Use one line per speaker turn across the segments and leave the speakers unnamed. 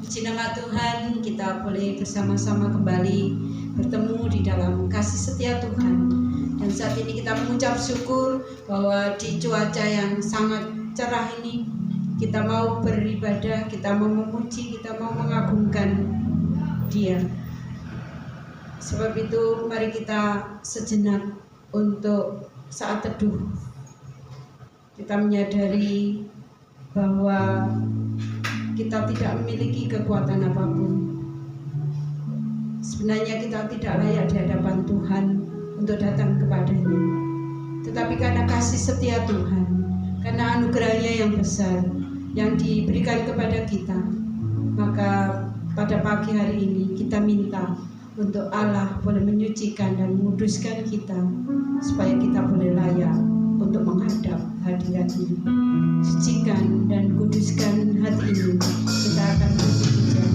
Puji nama Tuhan, kita boleh bersama-sama kembali bertemu di dalam kasih setia Tuhan. Dan saat ini kita mengucap syukur bahwa di cuaca yang sangat cerah ini kita mau beribadah, kita mau memuji, kita mau mengagungkan Dia. Sebab itu mari kita sejenak untuk saat teduh. Kita menyadari bahwa kita tidak memiliki kekuatan apapun. Sebenarnya kita tidak layak di hadapan Tuhan untuk datang kepadanya. Tetapi karena kasih setia Tuhan, karena anugerahnya yang besar yang diberikan kepada kita, maka pada pagi hari ini kita minta untuk Allah boleh menyucikan dan menguduskan kita, supaya kita boleh layak untuk menghadap hadirat ini. Sucikan dan kuduskan hati ini. Kita akan berbicara.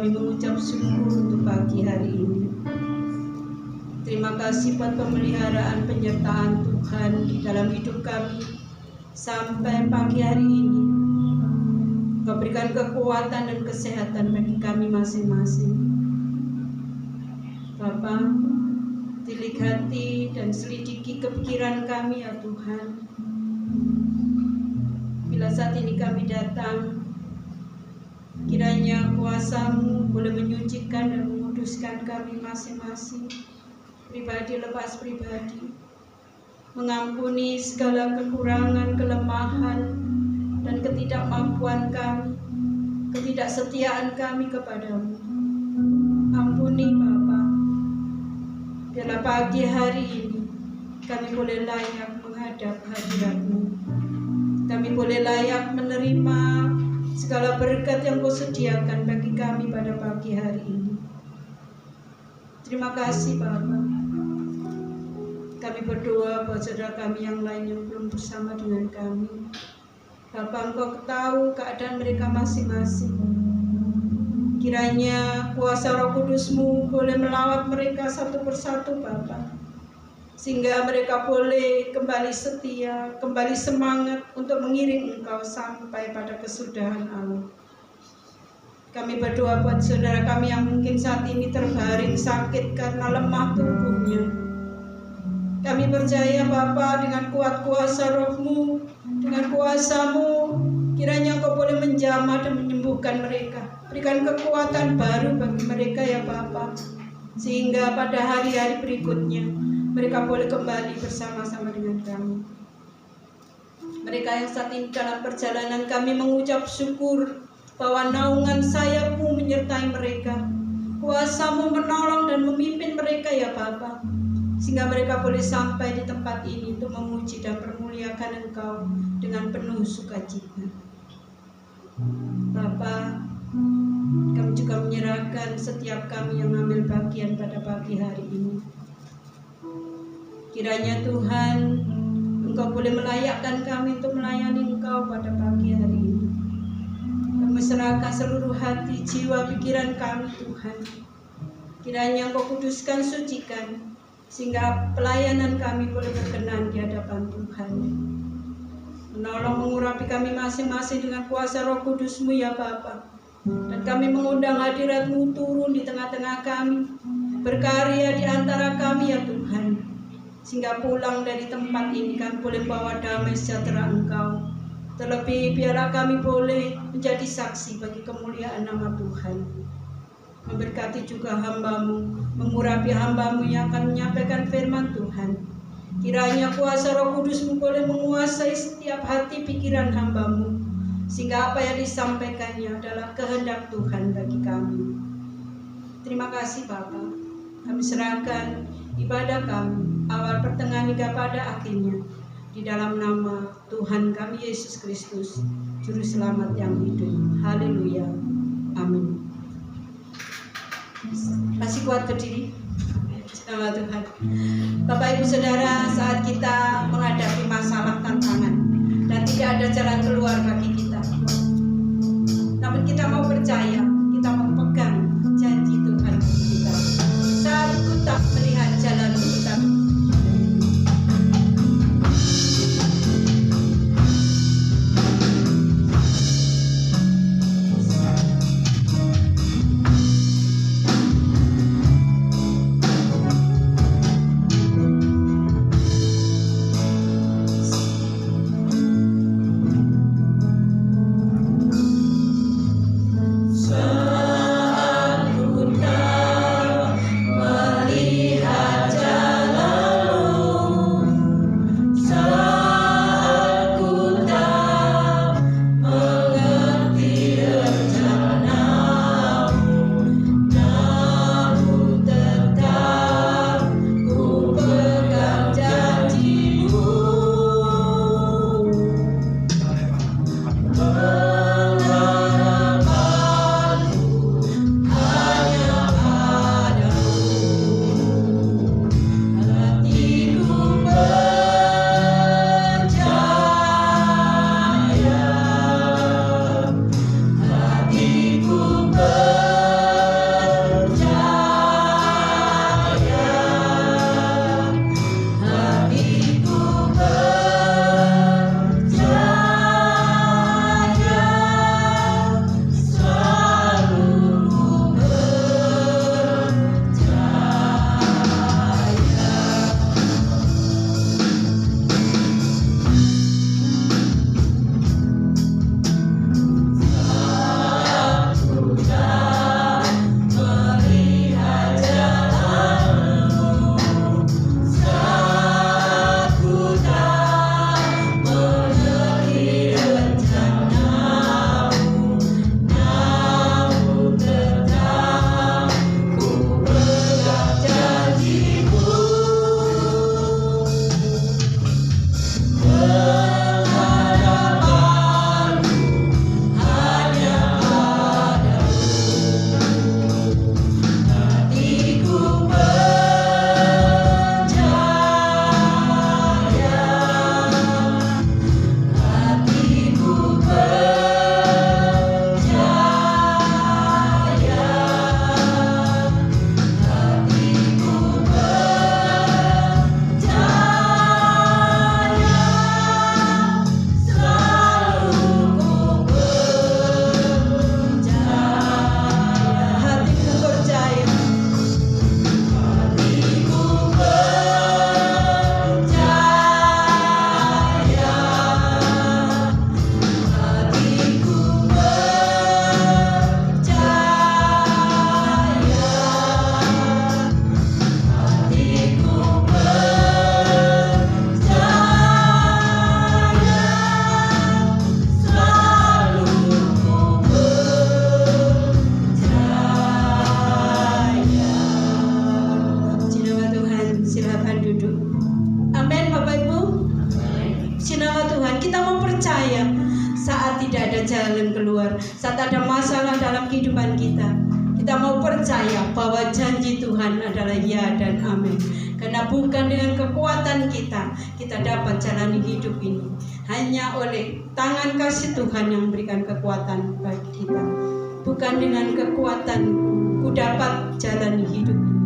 kami mengucap syukur untuk pagi hari ini. Terima kasih buat pemeliharaan penyertaan Tuhan di dalam hidup kami sampai pagi hari ini. Kau berikan kekuatan dan kesehatan bagi kami masing-masing. Bapa, tilik hati dan selidiki kepikiran kami ya Tuhan. Bila saat ini kami datang, kiranya kuasa-Mu boleh menyucikan dan menguduskan kami masing-masing, pribadi lepas pribadi, mengampuni segala kekurangan, kelemahan, dan ketidakmampuan kami, ketidaksetiaan kami kepadamu. Ampuni Bapa, biarlah pagi hari ini kami boleh layak menghadap hadirat-Mu. Kami boleh layak menerima segala berkat yang Kau sediakan bagi kami pada pagi hari ini. Terima kasih Bapa. Kami berdoa buat saudara kami yang lain yang belum bersama dengan kami. Bapa, Engkau tahu keadaan mereka masing-masing. Kiranya kuasa Roh Kudus-Mu boleh melawat mereka satu persatu Bapa, sehingga mereka boleh kembali setia, kembali semangat untuk mengiring Engkau sampai pada kesudahan Allah. Kami berdoa buat saudara kami yang mungkin saat ini terbaring sakit karena lemah tubuhnya. Kami percaya Bapa, dengan kuat kuasa Roh-Mu, dengan kuasa-Mu, kiranya Engkau boleh menjamah dan menyembuhkan mereka. Berikan kekuatan baru bagi mereka ya Bapa, sehingga pada hari-hari berikutnya mereka boleh kembali bersama-sama dengan kami. Mereka yang saat ini dalam perjalanan, kami mengucap syukur bahwa naungan sayap-Mu menyertai mereka. Kuasa-Mu menolong dan memimpin mereka ya Bapa, sehingga mereka boleh sampai di tempat ini untuk memuji dan permuliakan Engkau dengan penuh sukacita. Bapa, kami juga menyerahkan setiap kami yang ambil bagian pada pagi hari ini. Kiranya Tuhan, Engkau boleh melayakkan kami untuk melayani Engkau pada pagi hari ini. Kami serahkan seluruh hati, jiwa, pikiran kami Tuhan. Kiranya Engkau kuduskan, sucikan, sehingga pelayanan kami boleh berkenan di hadapan Tuhan. Menolong mengurapi kami masing-masing dengan kuasa Roh Kudus-Mu ya Bapa. Dan kami mengundang hadirat-Mu turun di tengah-tengah kami, berkarya di antara kami ya Tuhan, sehingga pulang dari tempat ini kami boleh bawa damai sejahtera Engkau. Terlebih biarlah kami boleh menjadi saksi bagi kemuliaan nama Tuhan. Memberkati juga hamba-Mu, mengurapi hamba-Mu yang akan menyampaikan firman Tuhan. Kiranya kuasa Roh Kudus-Mu boleh menguasai setiap hati pikiran hamba-Mu, sehingga apa yang disampaikannya adalah kehendak Tuhan bagi kami. Terima kasih Bapa. Kami serahkan ibadah kami, awal pertengahan hingga pada akhirnya, di dalam nama Tuhan kami Yesus Kristus, Juru Selamat yang hidup. Haleluya. Amin. Masih kuat berdiri? Nama Tuhan. Bapak Ibu Saudara, saat kita menghadapi masalah tantangan dan tidak ada jalan keluar bagi kita, namun kita mau percaya, kita mau pegang janji Tuhan bagi kita. Saat ku tak melihat jalan kita, ada jalan keluar, saat ada masalah dalam kehidupan kita, kita mau percaya bahwa janji Tuhan adalah ya dan amin. Karena bukan dengan kekuatan kita dapat jalani hidup ini. Hanya oleh tangan kasih Tuhan yang memberikan kekuatan bagi kita. Bukan dengan kekuatanku ku dapat jalani hidup ini.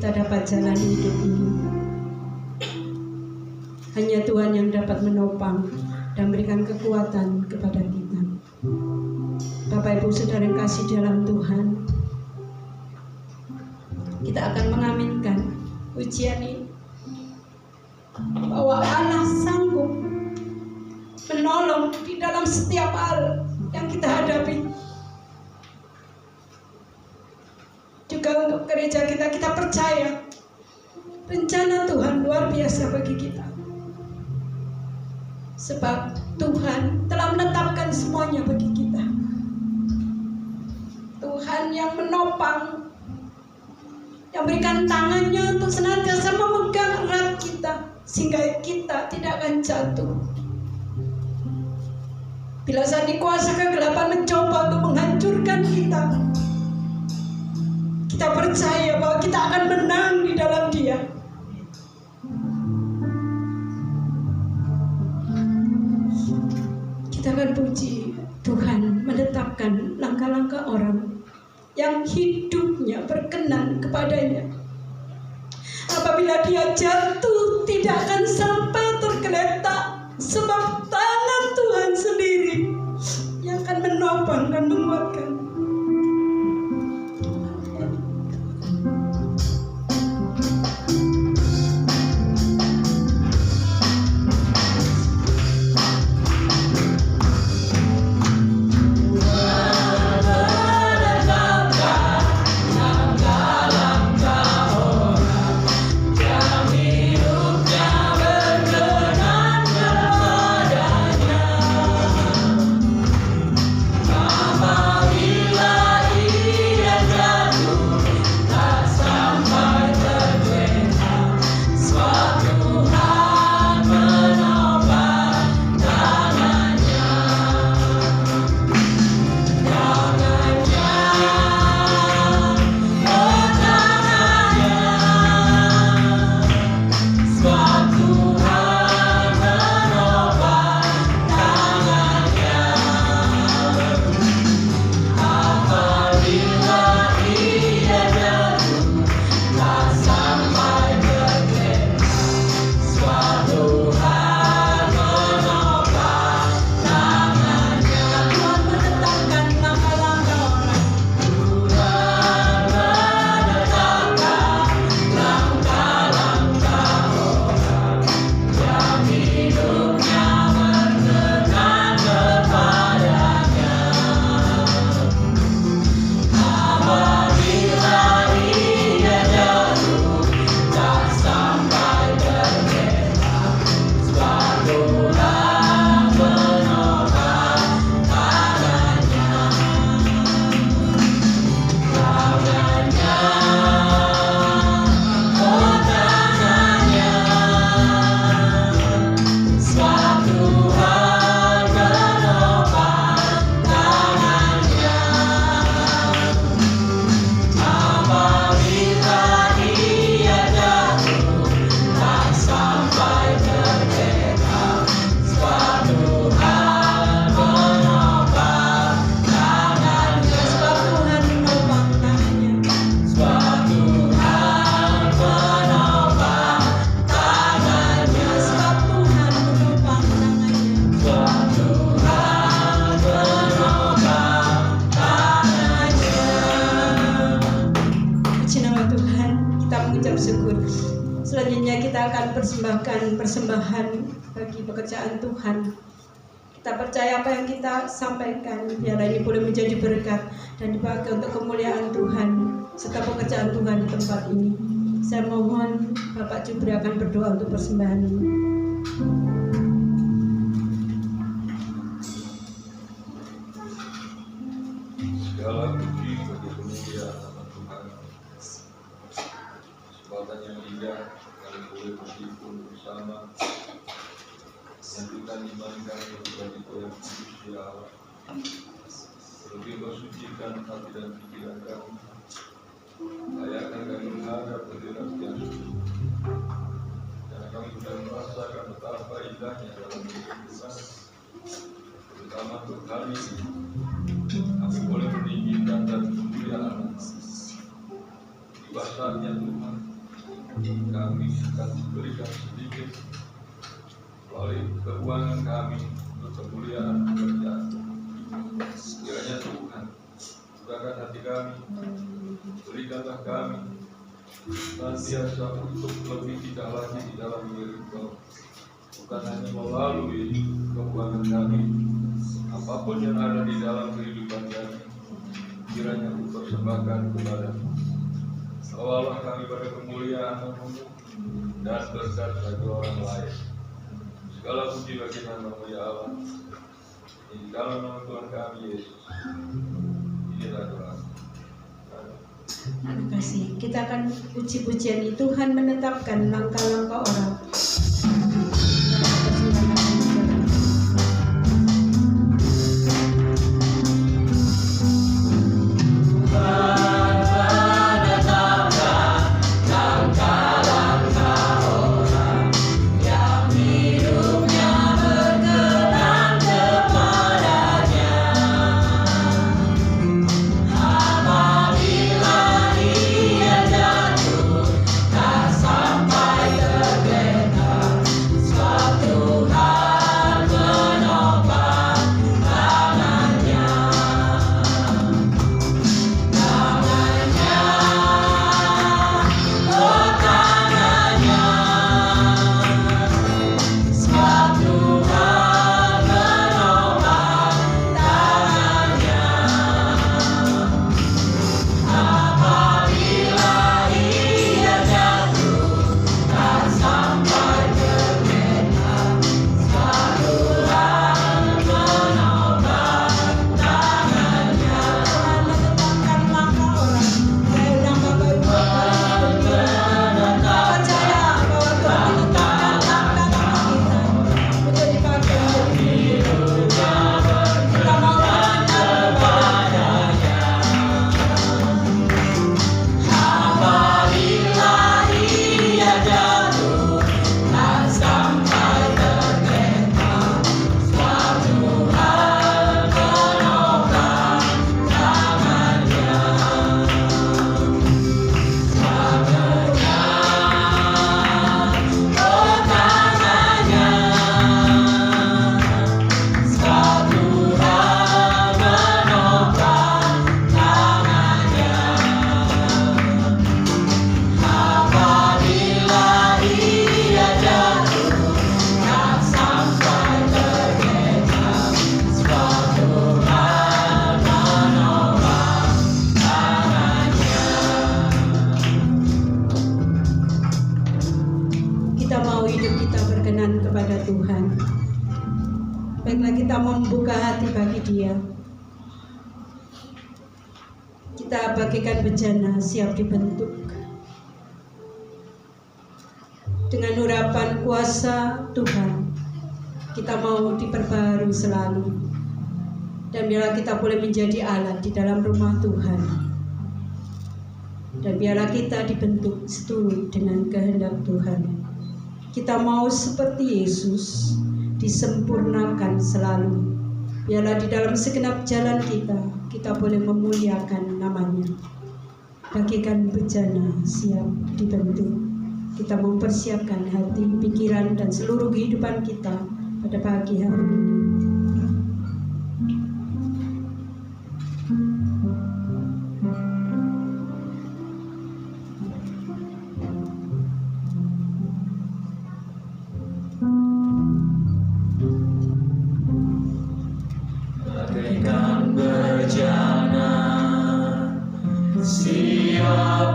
kita dapat jalan hidup ini. Hanya Tuhan yang dapat menopang dan berikan kekuatan kepada kita. Bapak Ibu Saudara yang kasih dalam Tuhan, kita akan mengaminkan ujian ini, bahwa Allah sanggup menolong di dalam setiap hal yang kita hadapi. Juga untuk gereja kita percaya rencana Tuhan luar biasa bagi kita. Sebab Tuhan telah menetapkan semuanya bagi kita. Tuhan yang menopang, yang berikan tangannya untuk senantiasa memegang erat kita, sehingga kita tidak akan jatuh. Bila saat kuasa kegelapan mencoba untuk menghancurkan kita, kita percaya bahwa kita akan menang di dalam Dia. Kita akan puji Tuhan menetapkan langkah-langkah orang yang hidupnya berkenan kepadanya. Apabila dia jatuh, tidak akan sampai tergeletak, sebab tangan Tuhan sendiri yang akan menopang dan menguatkan. persembahkan persembahan bagi pekerjaan Tuhan. Kita percaya apa yang kita sampaikan, biarlah ini boleh menjadi berkat dan dipakai untuk kemuliaan Tuhan serta pekerjaan Tuhan di tempat ini. Saya mohon Bapak Jubri akan berdoa untuk persembahan ini.
Segala puji bagi kemuliaan nama Tuhan, kesempatan yang indah kami boleh berkumpul bersama, yang kita imankan menjadi Tuhan Yesus ya Allah. Lebih bersucikan hati dan pikiran kami, layakkan kami menghadap hadirat yang suci, karena kami sudah merasakan betapa indahnya dalam hidup Tuhan, terutama untuk kali ini. Kami boleh meninggikan dan kemuliaan di bahasanya Tuhan. Kami akan berikan sedikit melalui keuangan kami untuk kemuliaan pekerjaan. Kiranya Tuhan bukakan hati kami, berikanlah kami senantiasa untuk lebih tidak lagi di dalam diri Kau, bukan hanya melalui keuangan kami, apapun yang ada di dalam kehidupan kami, kiranya dipersembahkan kepada-Mu. Bawalah kami pada kemuliaan Nama-Mu dan berkat bagi orang lain. Segala puji bagi nama-Mu ya Allah. Di dalam nama Tuhan kami Yesus. Inilah doa.
Terima kasih. Kita akan puji-pujian ini. Tuhan menetapkan langkah-langkah orang. Baiklah, kita membuka hati bagi Dia. Kita bagikan bejana siap dibentuk dengan urapan kuasa Tuhan. Kita mau diperbarui selalu, dan biarlah kita boleh menjadi alat di dalam rumah Tuhan, dan biarlah kita dibentuk seturut dengan kehendak Tuhan. Kita mau seperti Yesus, disempurnakan selalu. Biarlah di dalam segenap jalan kita boleh memuliakan namanya. Bagikan bejana siap dibentuk. Kita mempersiapkan hati, pikiran, dan seluruh kehidupan kita pada pagi hari ini.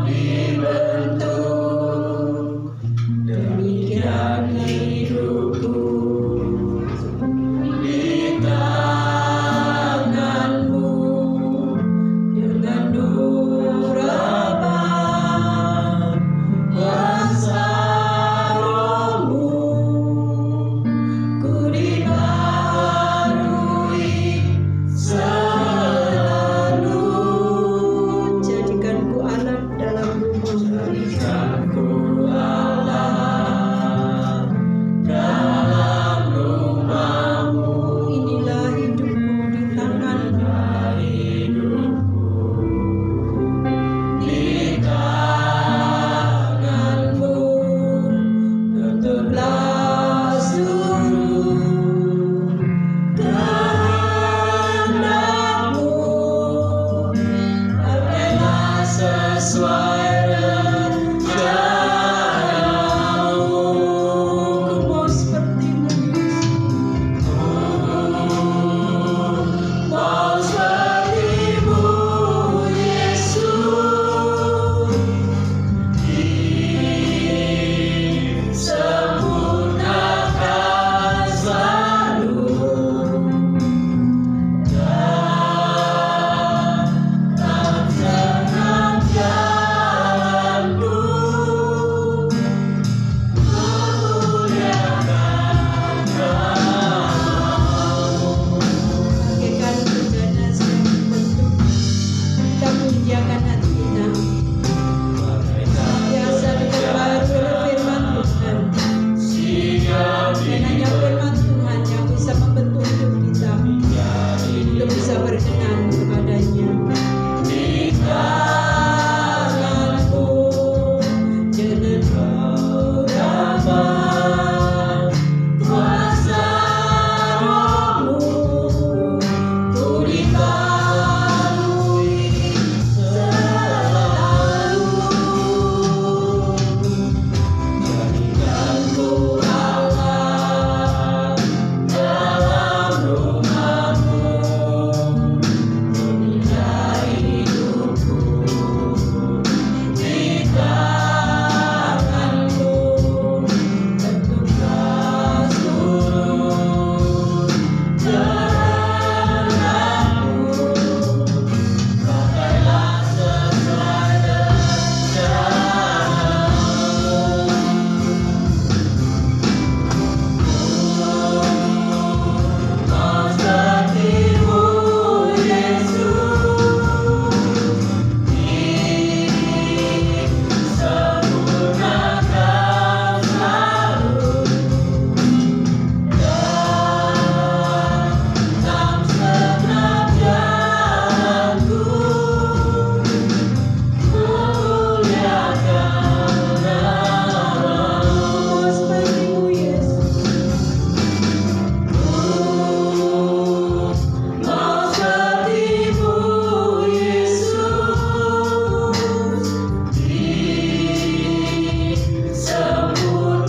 dibentuk, demikian hidupku di tanganmu dengan urapan kuasa Rohmu, ku dibaharui selalu. Jadikanku Allah dalam rumahmu, jadikanku Allah dalam rumahmu. Inilah hidupku di tanganmu, di tanganmu, tutuplah seluruh kehendakmu, pakailah sesuai rencanamu. Ku mau sepertimu, Yesus. Mau sepertimu, Yesus. Disempurnakan selalu dalam senang jalanku, memuliakan namamu. Bagaikan bejana sedang dibentuk, kita menjaga hati kita. Biasa diperbarui oleh firman Tuhan, dan hanya firman Tuhan yang bisa membentuk hidup kita untuk bisa berkenan kepadanya. Di tanganmu dengan urapan kuasa Rohmu, ku dibaharui selalu. Jadikanku Allah dalam rumahmu, inilah hidupku di tanganmu, bentuklah seluruh kehendakmu, pakailah sesuai rencanamu. Mau sepertimu, Yesus. Disempurnakan selalu dalam segenap jalanku, memuliakan namamu. Mau sepertimu, Yesus. Mau sepertimu, Yesus.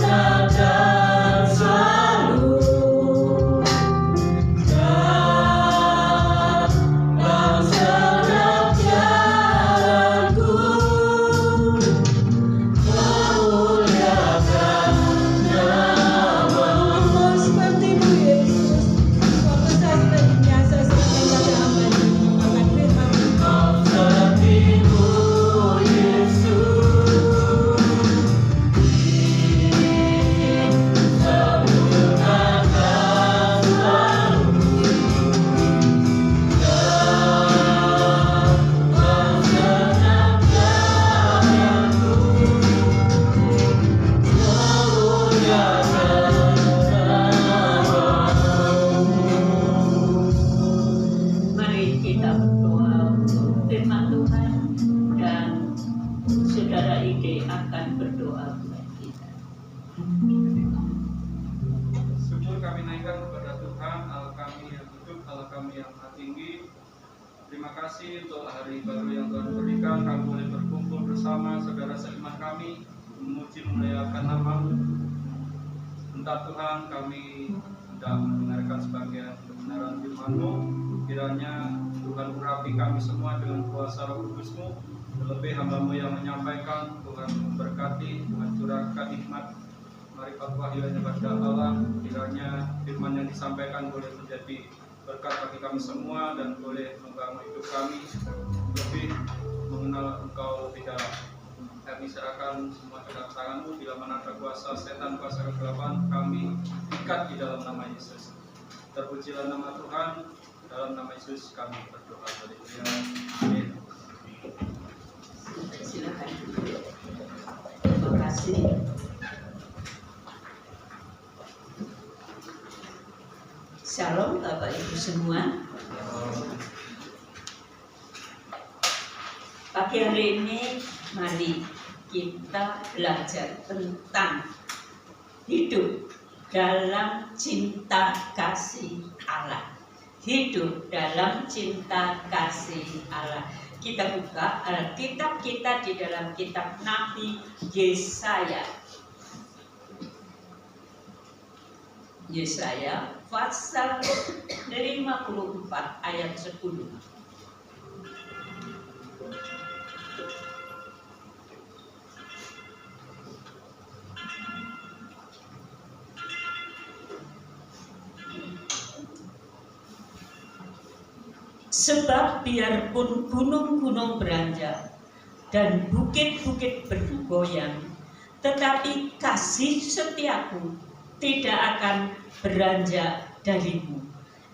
Disempurnakan selalu dalam segenap jalanku, memuliakan namamu. Mau sepertimu, Yesus. Waktu saya sudah biasa serahkan pada hamba-Mu, akan firman Tuhan. Mau sepertimu, Yesus. Disempurnakan selalu dalam segenap jalanku, memuliakan namamu.
Mari kita berdoa untuk firman Tuhan, dan Saudara Ide akan berdoa buat kita.
Syukur kami naikkan kepada Tuhan, Allah kami yang hidup, Allah kami yang maha tinggi. Terima kasih untuk hari baru yang Tuhan berikan, kami boleh berkumpul bersama saudara seiman kami, memuji memuliakan nama-Mu. Entah Tuhan, kami hendak mendengarkan sebagian kebenaran firman-Mu. Kiranya Tuhan urapi kami semua dengan kuasa Roh Kudus-Mu, Terlebih hamba-Mu yang menyampaikan, Tuhan memberkati, Tuhan curahkan hikmat marifat wahyunya kepada Allah. Kiranya firman yang disampaikan boleh menjadi berkat bagi kami semua dan boleh membangun hidup kami lebih mengenal Engkau lebih dalam. Kami serahkan semua ke dalam tangan-Mu. Bila mana ada kuasa setan, kuasa kegelapan, kami ikat di dalam nama Yesus. Terpujilah nama Tuhan. Dalam nama Yesus kami berdoa. Haleluya. Amin.
Silakan. Terima kasih. Shalom Bapak Ibu semua. Pagi hari ini mari kita belajar tentang hidup dalam cinta kasih Allah. Hidup dalam cinta kasih Allah. Kita buka Alkitab kita di dalam kitab Nabi Yesaya. Yesaya pasal 54 ayat 10. Sebab biarpun gunung-gunung beranjak dan bukit-bukit bergoyang, tetapi kasih setiaku tidak akan beranjak darimu,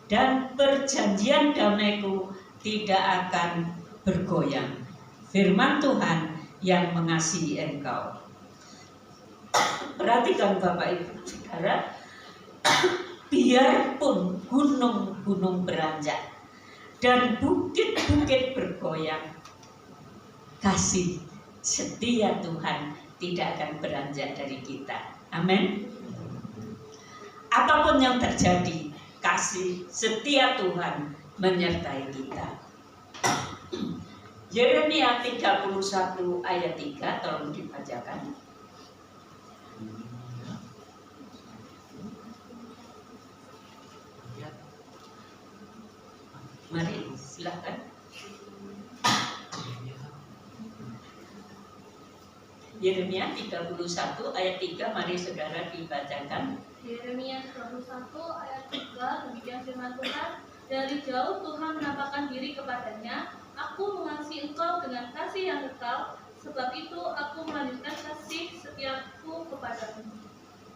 dan perjanjian damaiku tidak akan bergoyang. Firman Tuhan yang mengasihi engkau. Perhatikan Bapak Ibu Saudara, biarpun gunung-gunung beranjak dan bukit-bukit bergoyang, kasih setia Tuhan tidak akan beranjak dari kita. Amin. Apapun yang terjadi, kasih setia Tuhan menyertai kita. Yeremia 31 ayat 3, tolong dibacakan. Mari silakan. Yeremia 31 ayat 3, mari saudara dibacakan.
Yeremia 31 ayat 3, demikian firman Tuhan. Dari jauh Tuhan menampakkan diri kepadanya, aku mengasihi engkau dengan kasih yang kekal, sebab itu aku melanjutkan kasih setiaku kepadamu.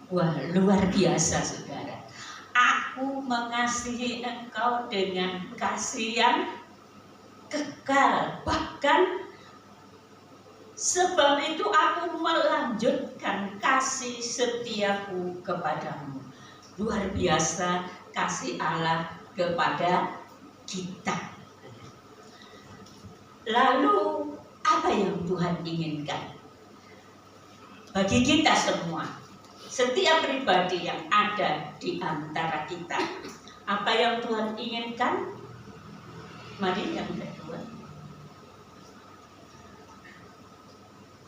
Wah, luar biasa saudara. Aku mengasihi engkau dengan kasih yang kekal. Bahkan sebab itu aku melanjutkan kasih setiaku kepadamu. Luar biasa kasih Allah kepada kita. Lalu apa yang Tuhan inginkan bagi kita semua? Setiap pribadi yang ada di antara kita, apa yang Tuhan inginkan? Mari yang kedua,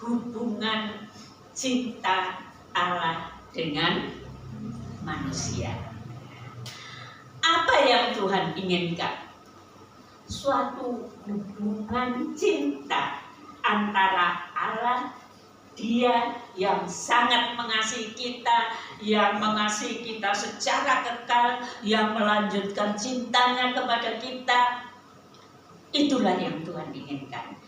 hubungan cinta Allah dengan manusia. Apa yang Tuhan inginkan? Suatu hubungan cinta antara Allah, Dia yang sangat mengasihi kita, yang mengasihi kita secara kekal, yang melanjutkan cintanya kepada kita. Itulah yang Tuhan inginkan.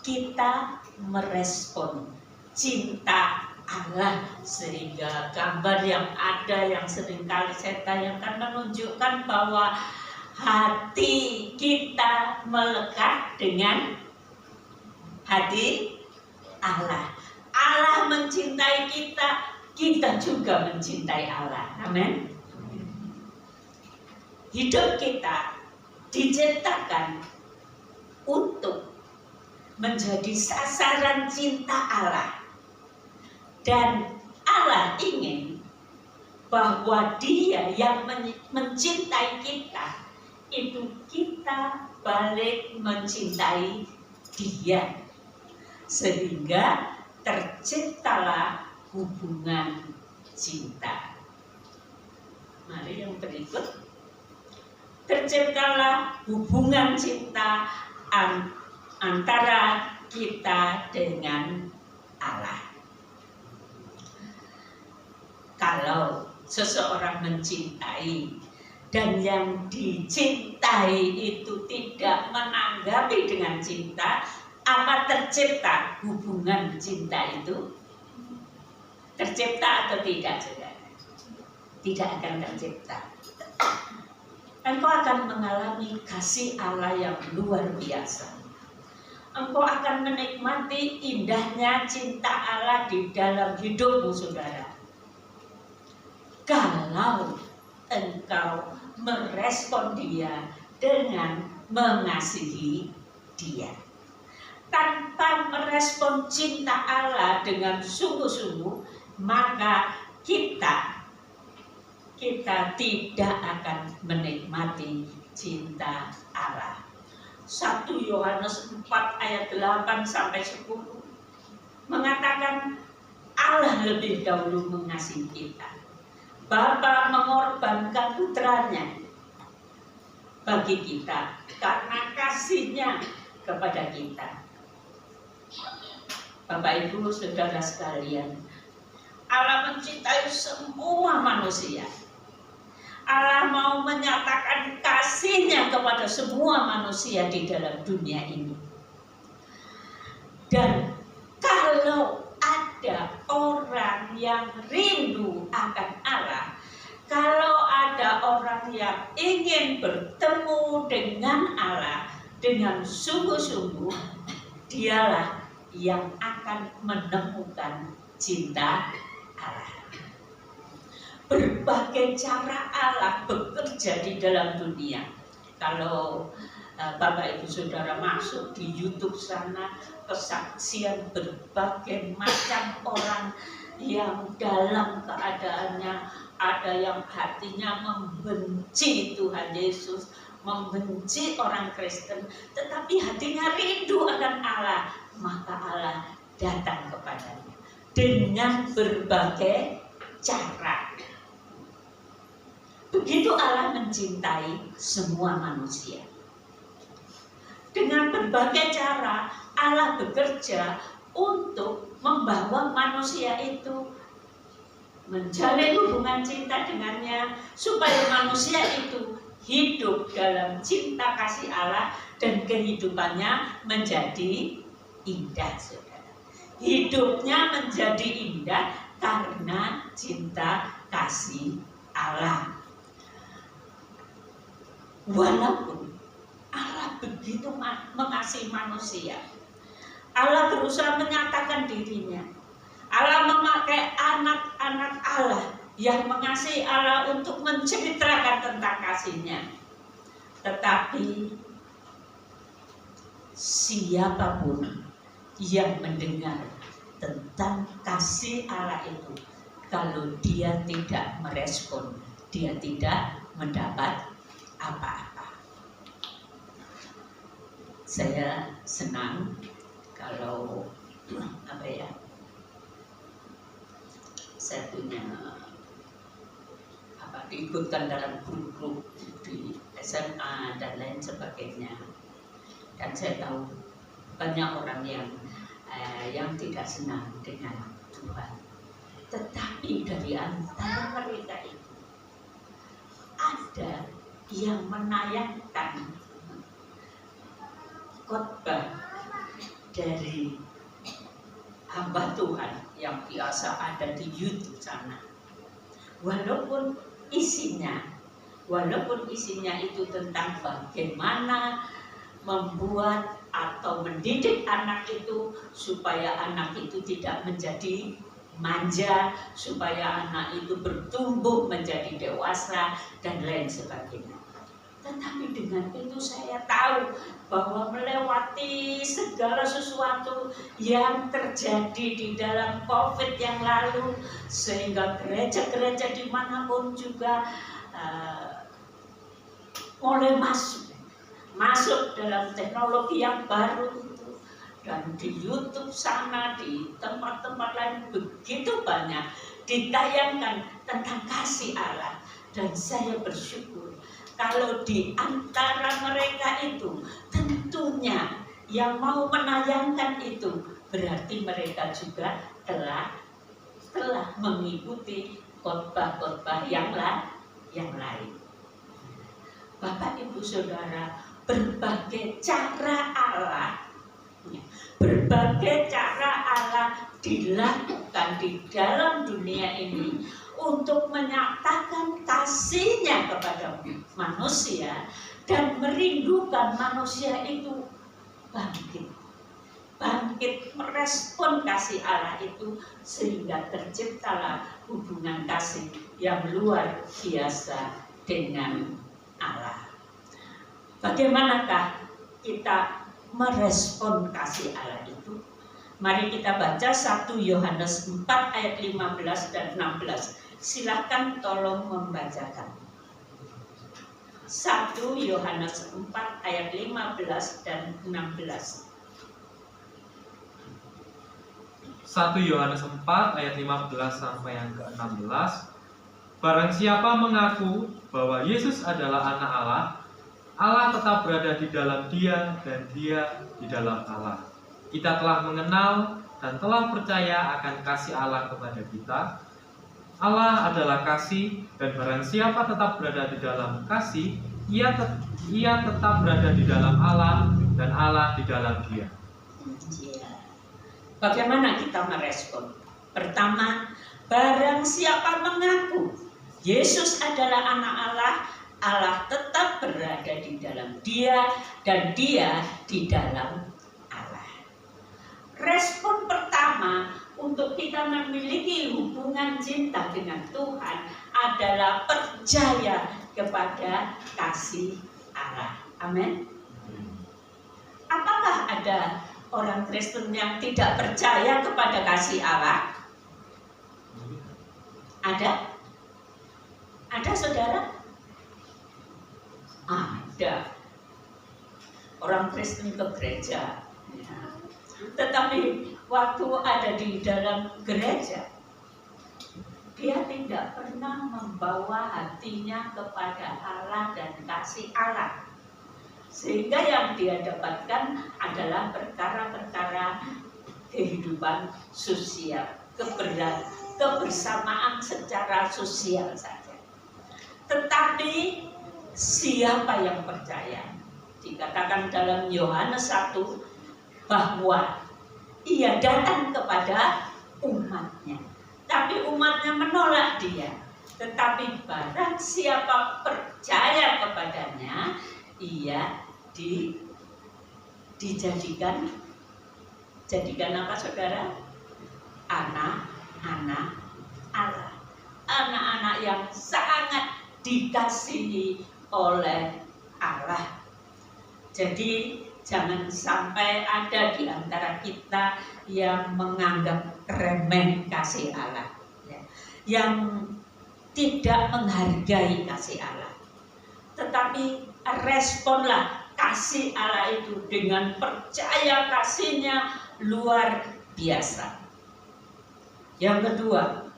Kita merespon cinta Allah, sehingga gambar yang ada yang seringkali saya tanyakan menunjukkan bahwa hati kita melekat dengan hati Allah. Allah mencintai kita, kita juga mencintai Allah. Amin. Hidup kita diciptakan untuk menjadi sasaran cinta Allah. Dan Allah ingin bahwa Dia yang mencintai kita, itu kita balik mencintai Dia. Sehingga terciptalah hubungan cinta. Mari yang berikut. Terciptalah hubungan cinta antara kita dengan Allah. Kalau seseorang mencintai dan yang dicintai itu tidak menanggapi dengan cinta, apa tercipta hubungan cinta itu? Tercipta atau tidak, saudara? Tidak akan tercipta. Engkau akan mengalami kasih Allah yang luar biasa. Engkau akan menikmati indahnya cinta Allah di dalam hidupmu, saudara. Kalau engkau merespon dia dengan mengasihi dia. Tanpa merespon cinta Allah dengan sungguh-sungguh, maka kita tidak akan menikmati cinta Allah. 1 Yohanes 4 ayat 8 sampai 10 mengatakan Allah lebih dahulu mengasihi kita. Bapa mengorbankan putranya bagi kita karena kasihnya kepada kita. Bapak Ibu Saudara sekalian, Allah mencintai semua manusia. Allah mau menyatakan kasihnya kepada semua manusia di dalam dunia ini. Dan kalau ada orang yang rindu akan Allah, kalau ada orang yang ingin bertemu dengan Allah dengan sungguh-sungguh, dialah yang akan menemukan cinta Allah. Berbagai cara Allah bekerja di dalam dunia. Kalau Bapak Ibu Saudara masuk di YouTube sana, kesaksian berbagai macam orang yang dalam keadaannya, ada yang hatinya membenci Tuhan Yesus, membenci orang Kristen, tetapi hatinya rindu akan Allah, maka Allah datang kepadanya dengan berbagai cara. Begitu Allah mencintai semua manusia. Dengan berbagai cara Allah bekerja untuk membawa manusia itu menjalin hubungan cinta dengannya, supaya manusia itu hidup dalam cinta kasih Allah dan kehidupannya menjadi indah, saudara. Hidupnya menjadi indah karena cinta kasih Allah. Walaupun Allah begitu mengasihi manusia, Allah berusaha menyatakan dirinya. Allah memakai anak-anak Allah yang mengasihi Allah untuk menceritakan tentang kasihnya. Tetapi siapapun yang mendengar tentang kasih Allah itu, kalau dia tidak merespon, dia tidak mendapat apa-apa. Saya senang kalau saya punya diikutkan dalam grup-grup di SMA dan lain sebagainya, dan saya tahu banyak orang yang tidak senang dengan Tuhan, tetapi dari antara mereka itu ada yang menayangkan khotbah dari hamba Tuhan yang biasa ada di YouTube sana. Walaupun isinya itu tentang bagaimana membuat atau mendidik anak itu supaya anak itu tidak menjadi manja, supaya anak itu bertumbuh menjadi dewasa dan lain sebagainya. Tetapi dengan itu saya tahu bahwa melewati segala sesuatu yang terjadi di dalam COVID yang lalu, sehingga gereja-gereja dimanapun juga mulai masuk dalam teknologi yang baru itu, dan di YouTube sana, di tempat-tempat lain begitu banyak ditayangkan tentang kasih Allah, dan saya bersyukur kalau di antara mereka itu tentunya yang mau menayangkan itu berarti mereka juga telah mengikuti khotbah-khotbah yang lain. Bapak Ibu Saudara, berbagai cara Allah dilakukan di dalam dunia ini untuk menyatakan kasih-Nya kepada manusia dan merindukan manusia itu bangkit merespon kasih Allah itu, sehingga terciptalah hubungan kasih yang luar biasa dengan Allah. Bagaimanakah kita merespon kasih Allah itu? Mari kita baca 1 Yohanes 4 ayat 15 dan 16. Silakan tolong membacakan. 1 Yohanes 4 ayat 15 dan 16.
1 Yohanes 4 ayat 15 sampai yang ke-16. Barang siapa mengaku bahwa Yesus adalah anak Allah, Allah tetap berada di dalam dia dan dia di dalam Allah. Kita telah mengenal dan telah percaya akan kasih Allah kepada kita. Allah adalah kasih, dan barang siapa tetap berada di dalam kasih, ia tetap berada di dalam Allah dan Allah di dalam dia.
Bagaimana kita merespon? Pertama, barang siapa mengaku Yesus adalah anak Allah, Allah tetap berada di dalam dia dan dia di dalam Allah. Respon pertama untuk kita memiliki hubungan cinta dengan Tuhan adalah percaya kepada kasih Allah. Amin. Apakah ada orang Kristen yang tidak percaya kepada kasih Allah? Ada? Ada, saudara? Ada. Orang Kristen ke gereja, ya. Tetapi waktu ada di dalam gereja, dia tidak pernah membawa hatinya kepada Allah dan kasih Allah. Sehingga yang dia dapatkan adalah perkara-perkara kehidupan sosial, kebersamaan secara sosial saja. Tetapi siapa yang percaya? Dikatakan dalam Yohanes 1 bahwa ia datang kepada umatnya, tapi umatnya menolak dia. Tetapi barang siapa percaya kepadanya, ia dijadikan apa, saudara? Anak-anak Allah, anak-anak yang sangat dikasihi oleh Allah. Jadi jangan sampai ada di antara kita yang menganggap remeh kasih Allah, ya, yang tidak menghargai kasih Allah. Tetapi responlah kasih Allah itu dengan percaya kasih-Nya luar biasa. Yang kedua,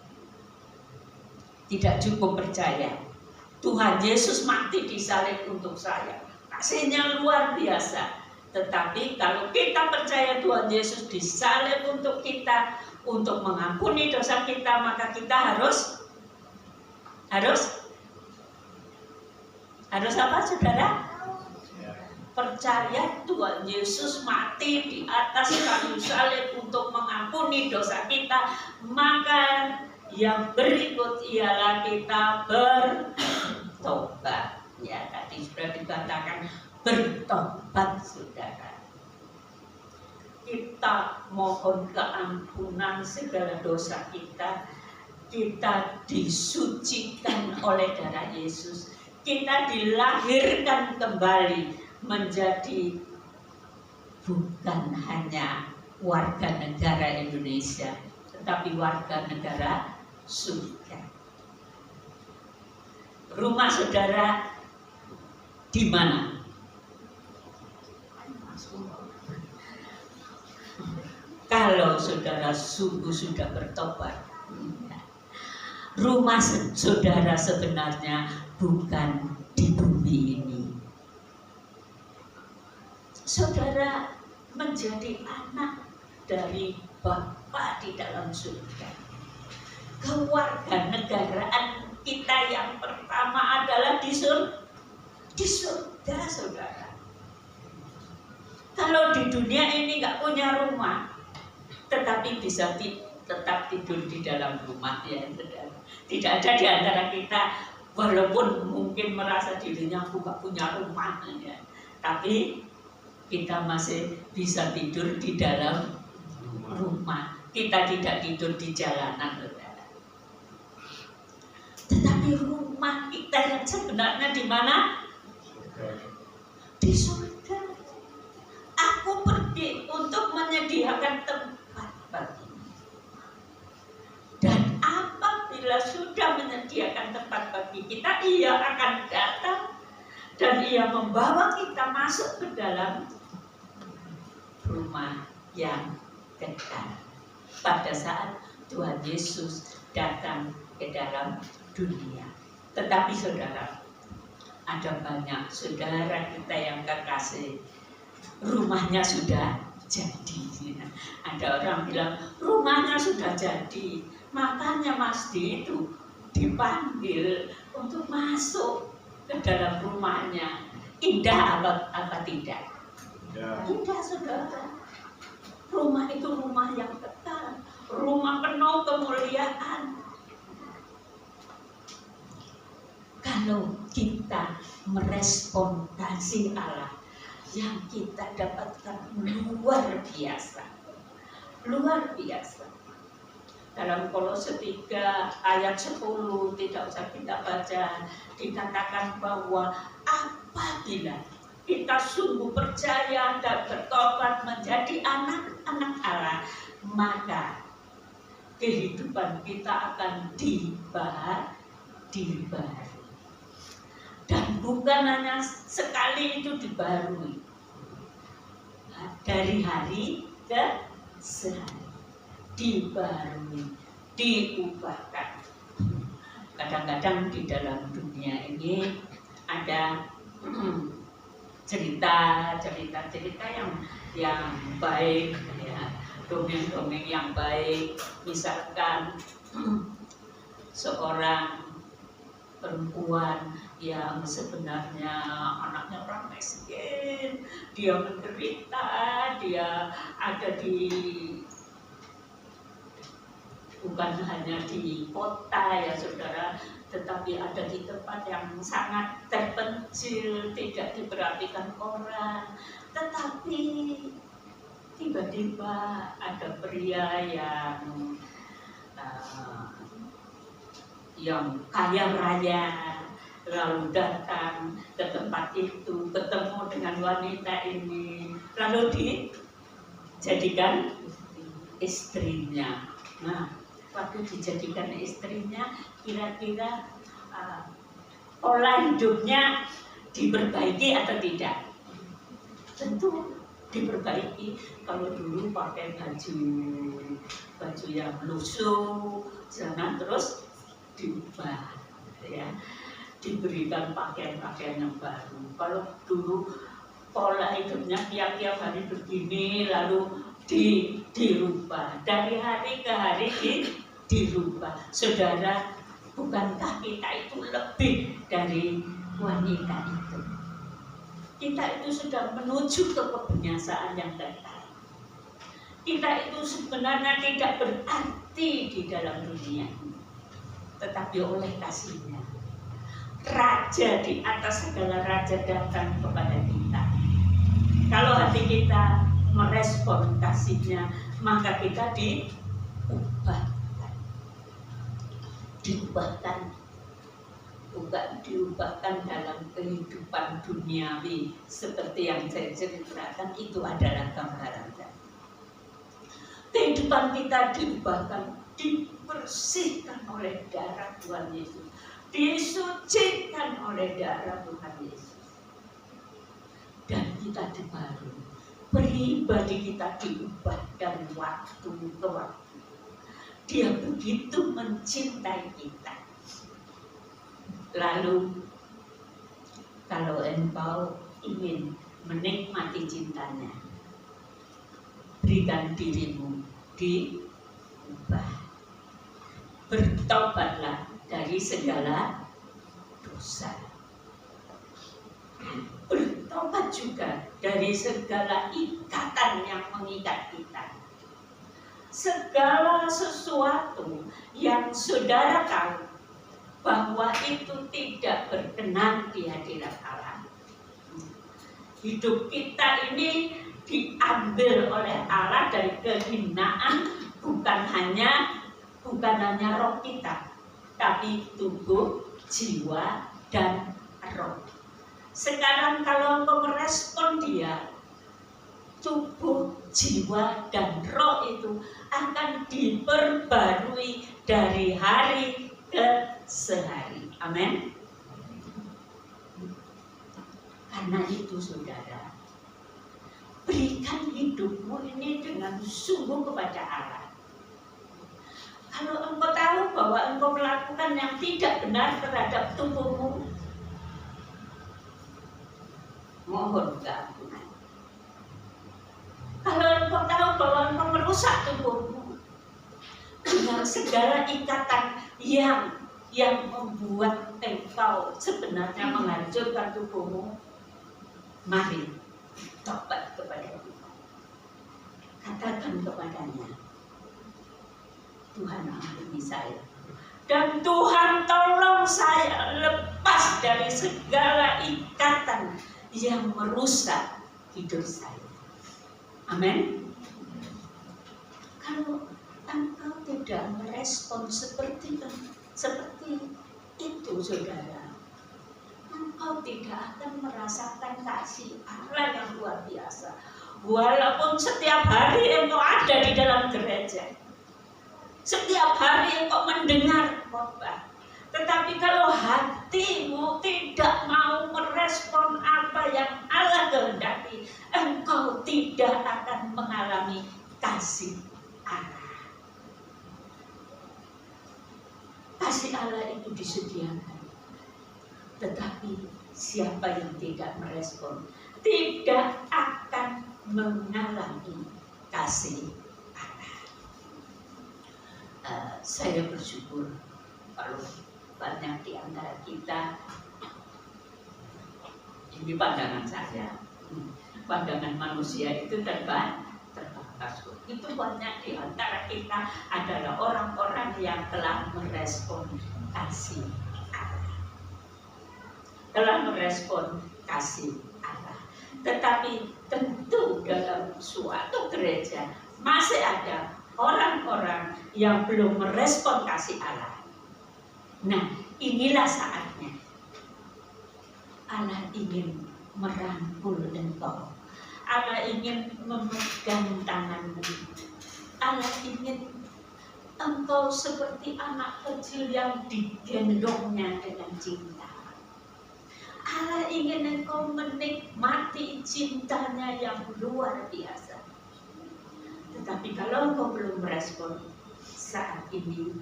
tidak cukup percaya. Tuhan Yesus mati di salib untuk saya. Kasih-Nya luar biasa. Tetapi kalau kita percaya Tuhan Yesus disalib untuk kita, untuk mengampuni dosa kita, maka kita harus apa, saudara? Percaya Tuhan Yesus mati di atas kayu salib untuk mengampuni dosa kita, maka yang berikut ialah kita bertobat. Ya, tadi sudah dikatakan bertobat, saudara. Kita mohon keampunan segala dosa kita. Kita disucikan oleh darah Yesus. Kita dilahirkan kembali menjadi bukan hanya warga negara Indonesia, tetapi warga negara surga. Rumah saudara di mana? Kalau saudara sungguh sudah bertobat, rumah saudara sebenarnya bukan di bumi ini. Saudara menjadi anak dari Bapa di dalam surga. Kewarganegaraan kita yang pertama adalah di surga, saudara. Kalau di dunia ini nggak punya rumah, tetapi bisa tetap tidur di dalam rumah, ya saudara. Tidak ada di antara kita, walaupun mungkin merasa dirinya aku nggak punya rumah, ya, tapi kita masih bisa tidur di dalam rumah. Kita tidak tidur di jalanan, saudara. Tetapi rumah kita yang sebenarnya di mana? Di surga. Aku pergi untuk menyediakan tempat bagimu. Dan apabila sudah menyediakan tempat bagi kita, Ia akan datang dan Ia membawa kita masuk ke dalam rumah yang kekal. Pada saat Tuhan Yesus datang ke dalam dunia. Tetapi saudara, ada banyak saudara kita yang kekasih, rumahnya sudah jadi. Ada orang bilang rumahnya sudah jadi, makanya Mas Di itu dipanggil untuk masuk ke dalam rumahnya. Indah apa tidak?
Ya.
Indah, saudara. Rumah itu rumah yang kekal, rumah penuh kemuliaan. Kalau kita merespon kasih Allah yang kita dapatkan luar biasa. Luar biasa. Dalam Kolose 3 ayat 10, tidak usah kita baca, dikatakan bahwa apabila kita sungguh percaya dan bertobat menjadi anak-anak Allah, maka kehidupan kita akan dibaharui. Dan bukan hanya sekali itu dibaharui, dari hari ke sehari dibaharui, diubahkan. Kadang-kadang di dalam dunia ini ada cerita yang baik, ya, dongeng-dongeng yang baik. Misalkan seorang perempuan yang sebenarnya anaknya orang miskin, dia menderita, dia ada bukan hanya di kota, ya saudara, tetapi ada di tempat yang sangat terpencil, tidak diperhatikan orang. Tetapi tiba-tiba ada pria yang kaya raya lalu datang ke tempat itu, ketemu dengan wanita ini, lalu dijadikan istrinya. Nah, waktu dijadikan istrinya, kira-kira pola hidupnya diperbaiki atau tidak? Tentu diperbaiki. Kalau dulu pakai baju yang lusuh, jangan terus diubah, ya, diberikan pakaian-pakaian yang baru. Kalau dulu pola hidupnya tiap-tiap hari begini, lalu dirubah, dari hari ke hari dirubah. Saudara, bukankah kita itu lebih dari wanita itu? Kita itu sudah menuju ke kebiasaan yang kekal. Kita itu sebenarnya tidak berarti di dalam dunia ini, tetapi oleh kasih-Nya, Raja di atas segala raja datang kepada kita. Kalau hati kita merespon kasih-Nya, maka kita diubahkan dalam kehidupan duniawi seperti yang saya ceritakan. Itu adalah gambarannya. Kehidupan kita diubahkan, dibersihkan oleh darah Tuhan Yesus, disucikan oleh darah Tuhan Yesus, dan kita dibaharui. Pribadi kita diubah dari waktu ke waktu. Dia begitu mencintai kita. Lalu kalau engkau ingin menikmati cintanya, berikan dirimu diubah. Bertobatlah dari segala dosa. Bertobat juga dari segala ikatan yang mengikat kita. Segala sesuatu yang saudara tahu bahwa itu tidak berkenan di hadirat Allah. Hidup kita ini diambil oleh Allah dari kehinaan, bukan hanya roh kita, tapi tubuh, jiwa, dan roh. Sekarang kalau engkau merespon dia, tubuh, jiwa, dan roh itu akan diperbarui dari hari ke sehari. Amin. Karena itu saudara, berikan hidupmu ini dengan sungguh kepada Allah. Kalau engkau tahu bahwa engkau melakukan yang tidak benar terhadap tubuhmu, mohon keampunan. Kalau engkau tahu bahwa engkau merusak tubuhmu dengan segala ikatan yang membuat engkau sebenarnya menghancurkan tubuhmu, mari tobat kepada Tuhan. Katakan kepadanya, Tuhan ampuni saya, dan Tuhan tolong saya lepas dari segala ikatan yang merusak hidup saya. Amin. Kalau engkau tidak merespon seperti itu, saudara, engkau tidak akan merasakan kasih Allah yang luar biasa. Walaupun setiap hari engkau ada di dalam gereja, setiap hari engkau mendengar khotbah, tetapi kalau hatimu tidak mau merespon apa yang Allah kehendaki, engkau tidak akan mengalami kasih Allah. Kasih Allah itu disediakan, tetapi siapa yang tidak merespon tidak akan mengalami kasih Allah. Saya bersyukur kalau banyak di antara kita, ini pandangan saya, pandangan manusia itu terbatas. Itu banyak di antara kita adalah orang-orang yang telah merespon kasih Allah, telah merespon kasih Allah. Tetapi tentu dalam suatu gereja masih ada orang-orang yang belum merespon kasih Allah. Nah, inilah saatnya Allah ingin merangkul engkau. Allah ingin memegang tanganmu. Allah ingin engkau seperti anak kecil yang digendongnya dengan cinta. Allah ingin engkau menikmati cintanya yang luar biasa. Tetapi kalau engkau belum merespon saat ini,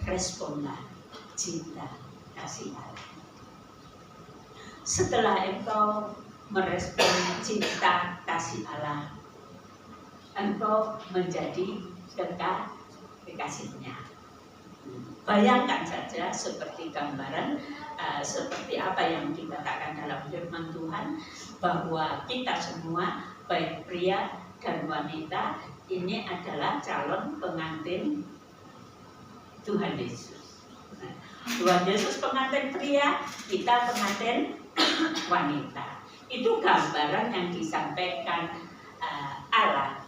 responlah cinta kasih Allah. Setelah engkau merespon cinta kasih Allah, engkau menjadi kekasihnya. Bayangkan saja seperti gambaran, seperti apa yang dikatakan dalam firman Tuhan, bahwa kita semua, baik pria dan wanita, ini adalah calon pengantin Tuhan Yesus. Tuhan Yesus pengantin pria, kita pengantin wanita. Itu gambaran yang disampaikan Allah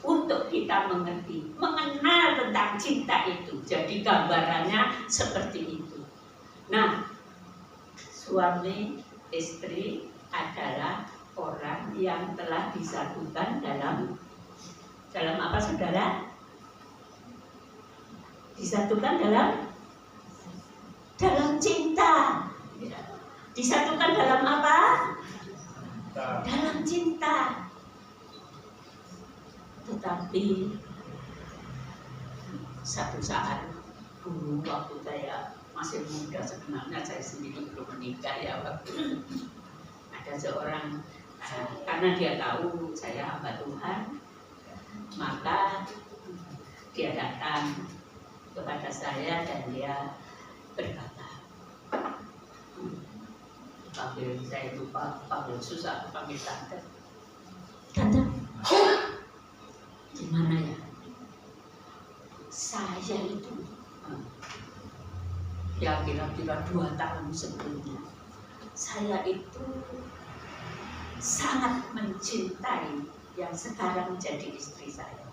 untuk kita mengerti, mengenal tentang cinta itu. Jadi gambarannya seperti itu. Nah, suami istri adalah orang yang telah disatukan dalam apa, saudara? Disatukan dalam cinta. Disatukan dalam apa? Dalam cinta. Tetapi satu saat dulu waktu saya masih muda, sebenarnya saya sendiri belum menikah ya, waktu ada seorang Karena dia tahu saya hamba Tuhan, maka dia datang kepada saya dan dia berkata, panggil saya itu panggil susah, panggil tante. Tante, gimana ya? Saya itu ya kira-kira 2 tahun sebelumnya, saya itu sangat mencintai yang sekarang menjadi istri saya.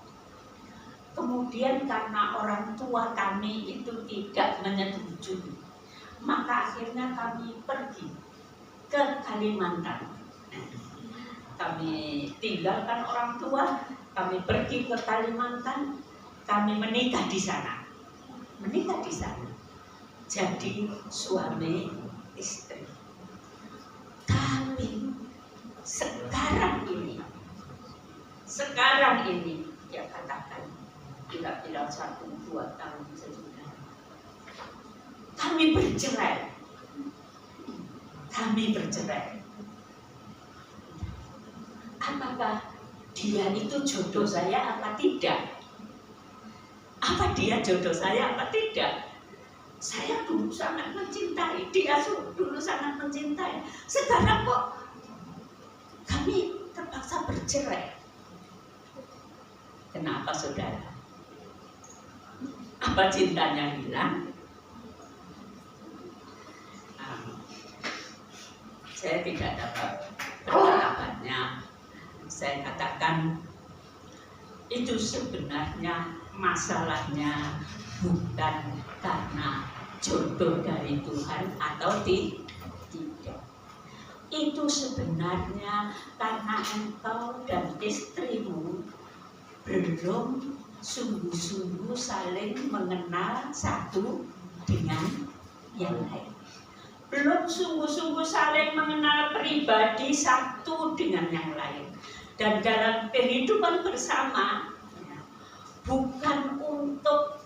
Kemudian karena orang tua kami itu tidak menyetujui, maka akhirnya kami pergi ke Kalimantan. Kami tinggalkan orang tua, kami pergi ke Kalimantan, kami menikah di sana. Menikah di sana. Jadi suami istri. Tapi sekarang ini ya katakan kira-kira 1-2 tahun sesudah kami bercerai. Apakah dia itu jodoh saya apa tidak? Apa dia jodoh saya apa tidak? Saya dulu sangat mencintai, dia dulu sangat mencintai. Sekarang kok kami terpaksa bercerai. Kenapa saudara? Apa cintanya hilang? Saya tidak dapat berkata banyak. Saya katakan itu sebenarnya masalahnya bukan karena jodoh dari Tuhan atau tidak. Itu sebenarnya karena engkau dan istrimu belum sungguh-sungguh saling mengenal satu dengan yang lain. Belum sungguh-sungguh saling mengenal pribadi satu dengan yang lain. Dan dalam kehidupan bersama bukan untuk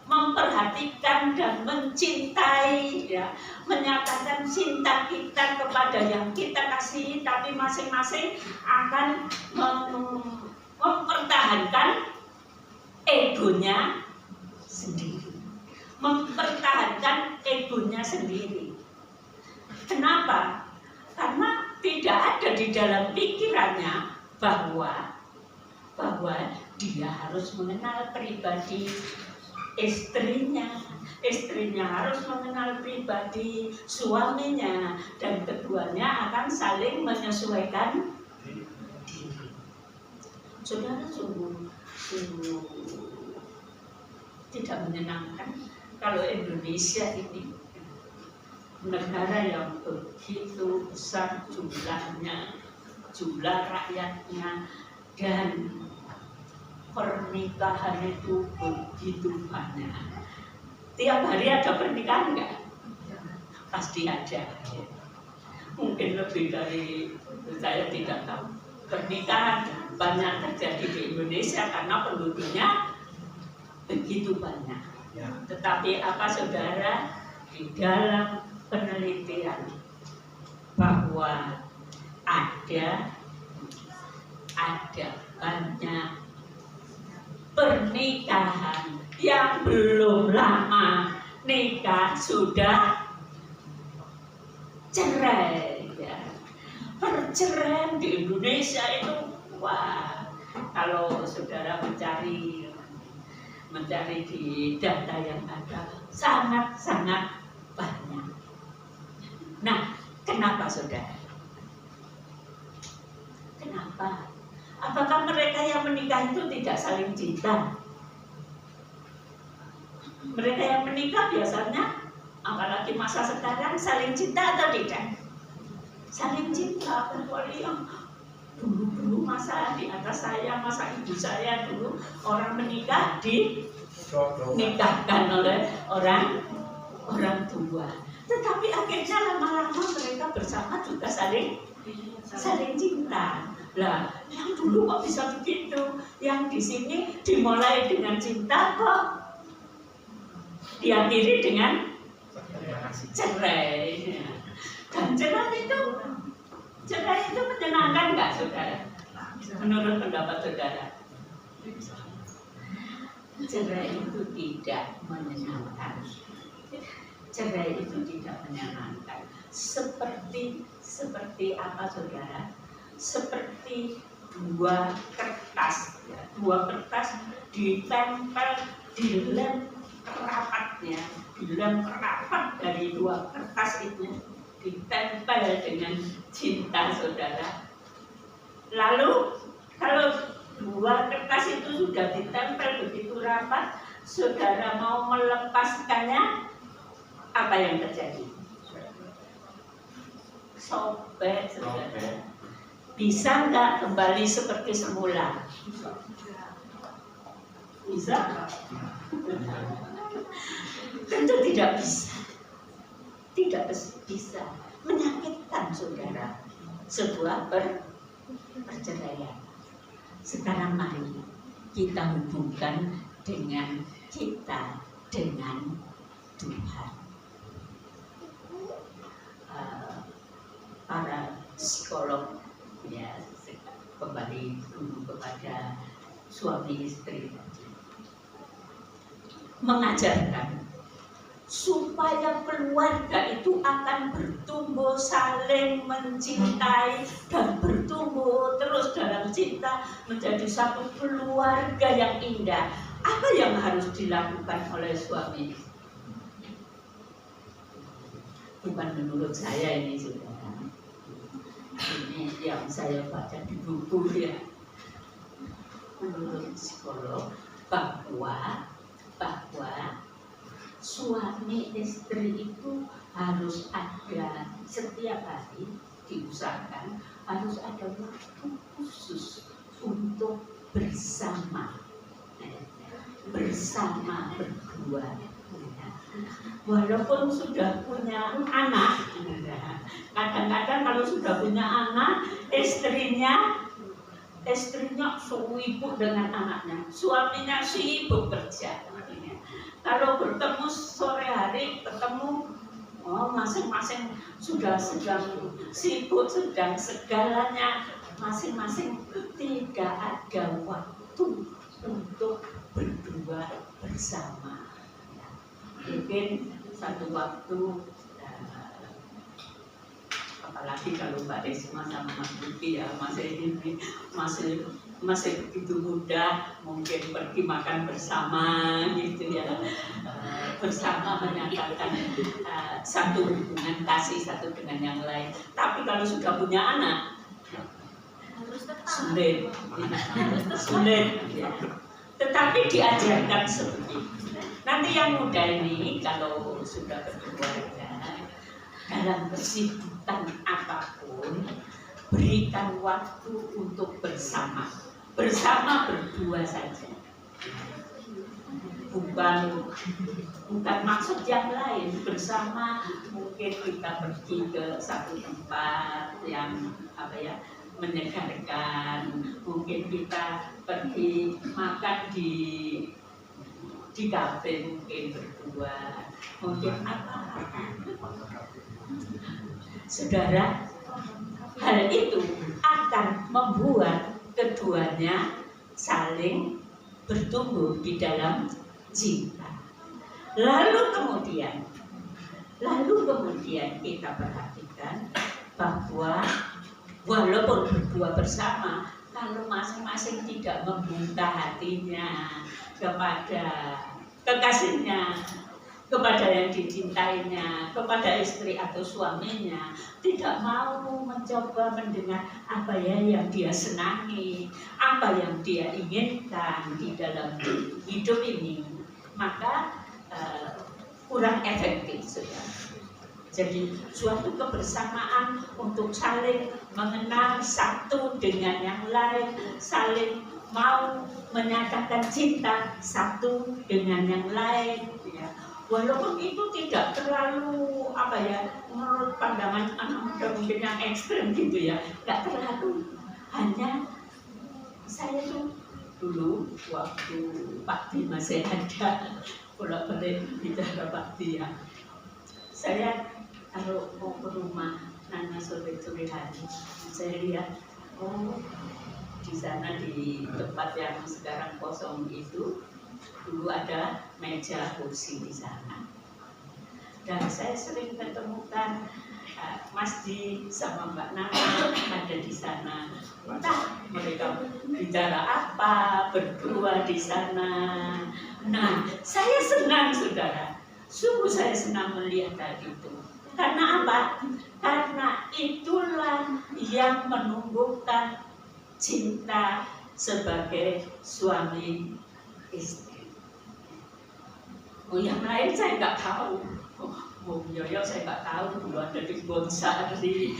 memperhatikan dan mencintai, ya, menyatakan cinta kita kepada yang kita kasihi, tapi masing-masing akan mempertahankan egonya sendiri. Kenapa? Karena tidak ada di dalam pikirannya bahwa dia harus mengenal pribadi istrinya harus mengenal pribadi suaminya, dan keduanya akan saling menyesuaikan diri. Saudara, sungguh tidak menyenangkan kalau Indonesia ini negara yang begitu besar jumlahnya, jumlah rakyatnya, dan pernikahan itu begitu banyak. Tiap hari ada pernikahan enggak? Pasti ada. Mungkin lebih dari, saya tidak tahu. Pernikahan banyak terjadi di Indonesia karena penduduknya begitu banyak. Tetapi apa saudara, di dalam penelitian bahwa ada banyak pernikahan yang belum lama nikah sudah cerai, ya. Perceraian di Indonesia itu, wah, kalau saudara mencari di data yang ada, sangat-sangat banyak. Nah, kenapa saudara? Kenapa? Apakah mereka yang menikah itu tidak saling cinta? Mereka yang menikah biasanya, apalagi masa sekarang, saling cinta atau tidak? Saling cinta. Kecuali yang dulu masa di atas saya, masa ibu saya dulu, orang menikah dinikahkan oleh orang tua. Tetapi akhirnya lama-lama mereka bersama juga saling cinta. Lah, yang dulu kok bisa begitu? Yang di sini dimulai dengan cinta kok diakhiri dengan cerai. Dan cerai itu Cerai itu menyenangkan nggak, saudara? Menurut pendapat saudara? Cerai itu tidak menyenangkan. Cerai itu tidak menyenangkan. Seperti apa, saudara? Seperti dua kertas, ya. Dua kertas ditempel, dilem rapatnya, dilem rapat dari dua kertas itu, ditempel dengan cinta, saudara. Lalu kalau dua kertas itu sudah ditempel begitu rapat, saudara mau melepaskannya, apa yang terjadi? Sobek, saudara. Bisa nggak kembali seperti semula? Bisa? Tentu tidak bisa. Tidak bisa. Menyakitkan, saudara. Sebuah perceraian. Sekarang mari kita hubungkan dengan kita dengan Tuhan. Para psikolog ya kembali dulu kepada suami istri mengajarkan supaya keluarga itu akan bertumbuh saling mencintai dan bertumbuh terus dalam cinta menjadi satu keluarga yang indah. Apa yang harus dilakukan oleh suami? Bukan menurut saya ini, saudara. Ini yang saya baca di buku ya. Menurut psikolog bahwa suami istri itu harus ada setiap hari, diusahakan harus ada waktu khusus untuk bersama berdua. Walaupun sudah punya anak, kadang-kadang kalau sudah punya anak, istrinya sibuk dengan anaknya, suaminya sibuk kerja. Kalau bertemu sore hari, masing-masing sudah sedang sibuk, sedang segalanya, masing-masing tidak ada waktu untuk berdua bersama. Mungkin satu waktu, apalagi kalau Mbak Risma sama Mas Luki ya masih begitu muda, mungkin pergi makan bersama gitu ya, bersama menyatakan satu hubungan kasih satu dengan yang lain. Tapi kalau sudah punya anak sulit ya. Tetapi diajarkan seperti itu. Nanti yang muda ini kalau sudah berkeluarga, dalam kesibukan apapun, berikan waktu untuk bersama berdua saja. Bukan maksud yang lain. Bersama mungkin kita pergi ke satu tempat yang menyegarkan. Mungkin kita pergi makan di kafe, mungkin berdua, mungkin apa. Saudara, hal itu akan membuat keduanya saling bertumbuh di dalam cinta. Lalu kemudian kita perhatikan bahwa walaupun berdua bersama, kalau masing-masing tidak membuka hatinya kepada kekasihnya, kepada yang dicintainya, kepada istri atau suaminya, tidak mau mencoba mendengar apa yang dia senangi, apa yang dia inginkan di dalam hidup ini, maka kurang efektif, saudara. Jadi suatu kebersamaan untuk saling mengenal satu dengan yang lain, saling mau menyatakan cinta satu dengan yang lain, ya. Walaupun itu tidak terlalu menurut pandangan anak muda mungkin yang ekstrem gitu ya, nggak terlalu. Hanya saya tuh dulu waktu Pak Di masih ada, kalau boleh bicara Pak Di ya, saya kalau mau ke rumah Nana sore hari saya lihat, oh di sana di tempat yang sekarang kosong itu dulu ada meja kursi di sana. Dan saya sering ketemukan Mas Di sama Mbak Nana ada di sana. Entah mereka bicara apa, berdua di sana. Nah, saya senang saudara. Sungguh saya senang melihat hal itu. Karena apa? Karena itulah yang menumbuhkan cinta sebagai suami istri. Oh, yang lain saya nggak tahu. Oh, Yoyo saya nggak tahu, dulu ada di Bonsari,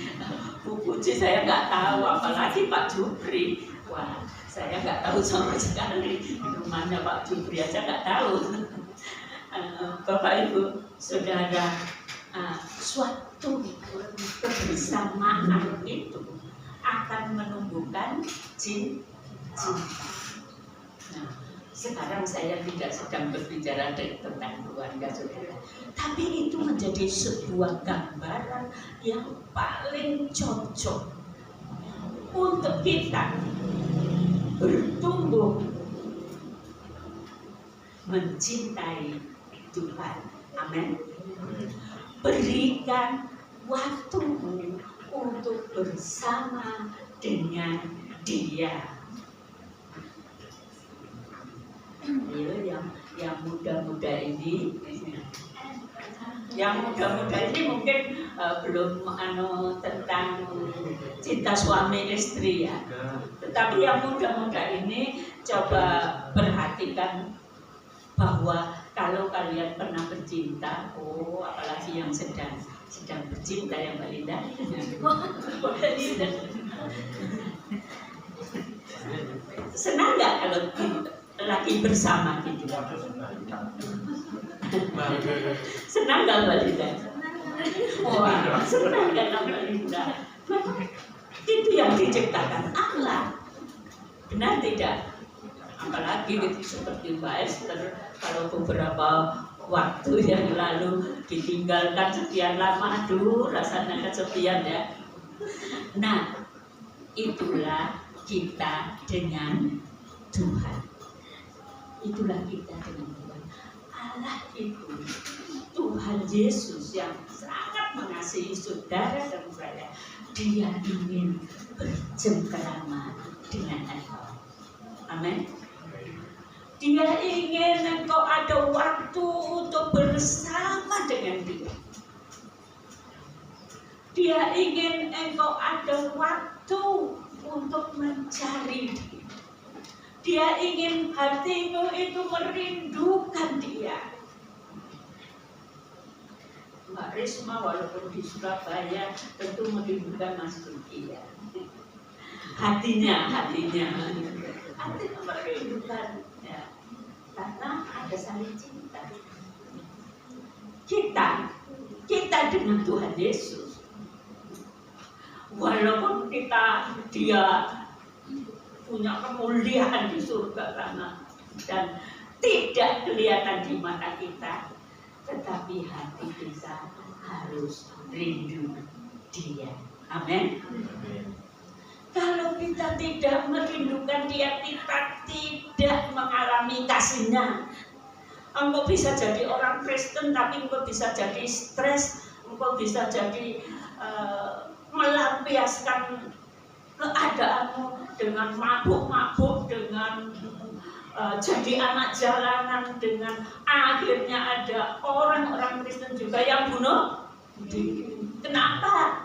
Bu Puji saya nggak tahu, apalagi Pak Jupri. Wah, saya nggak tahu sama sekali. Rumahnya Pak Jupri aja nggak tahu. Bapak Ibu, Saudara, suatu kebersamaan itu akan menumbuhkan cinta. Nah, sekarang saya tidak sedang berbicara tentang keluarga saudara, tapi itu menjadi sebuah gambaran yang paling cocok untuk kita bertumbuh mencintai Tuhan. Amin. Berikan waktumu untuk bersama dengan Dia. Yang muda-muda ini, mungkin belum tentang cinta suami istri ya. Tetapi yang muda-muda ini coba perhatikan bahwa kalau kalian pernah bercinta, apalagi yang sedang bercinta ya Mbak Linda. Senang nggak kalau lagi bersama gitu? Senang nggak Mbak Linda? Wah, senang nggak Mbak Linda? Itu yang diciptakan Allah, benar tidak? Apalagi gitu, seperti Mbak Esther, kalau beberapa waktu yang lalu ditinggalkan sekian lama, aduh rasanya kesepian ya. Nah, itulah kita dengan Tuhan. Itulah kita dengan Tuhan. Allah itu Tuhan Yesus yang sangat mengasihi saudara dan saya. Dia ingin bercengkerama dengan engkau. Amin. Dia ingin engkau ada waktu untuk bersama dengan Dia. Dia ingin engkau ada waktu untuk mencari Dia. Dia ingin hatimu itu merindukan Dia. Mbak Risma walaupun di Surabaya tentu merindukan Mas Duki ya. Hatinya merindukan ya. Karena ada saling cinta. Kita dengan Tuhan Yesus. Walaupun dia punya kemuliaan di surga sana dan tidak kelihatan di mata kita, tetapi hati kita harus rindu Dia. Amin. Kalau kita tidak merindukan Dia, kita tidak mengalami kasih-Nya. Engkau bisa jadi orang Kristen, tapi engkau bisa jadi stres, engkau bisa jadi melampiaskan keadaanmu dengan mabuk-mabuk, dengan jadi anak jalanan, dengan akhirnya ada orang-orang Kristen juga yang bunuh diri. Kenapa?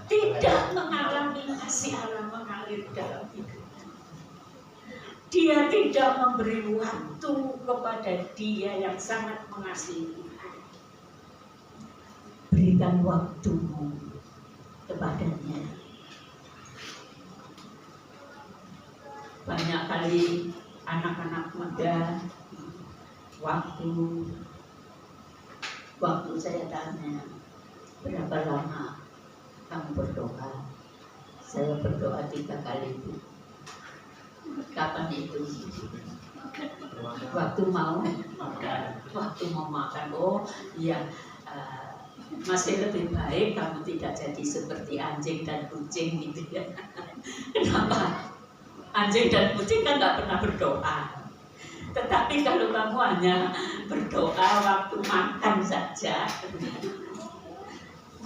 Tidak mengalami kasih Allah mengalir dalam hidup. Dia tidak memberi waktu kepada Dia yang sangat mengasihi kita. Berikan waktumu kepadanya. Banyak kali anak-anak muda waktu saya tanya, berapa lama kamu berdoa? Saya berdoa 3 kali itu. Kapan itu? Waktu mau makan. Oh iya, masih lebih baik kamu tidak jadi seperti kayak anjing dan kucing gitu ya. Kenapa? Anjing dan kucing kan nggak pernah berdoa. Tetapi kalau kamu hanya berdoa waktu makan saja,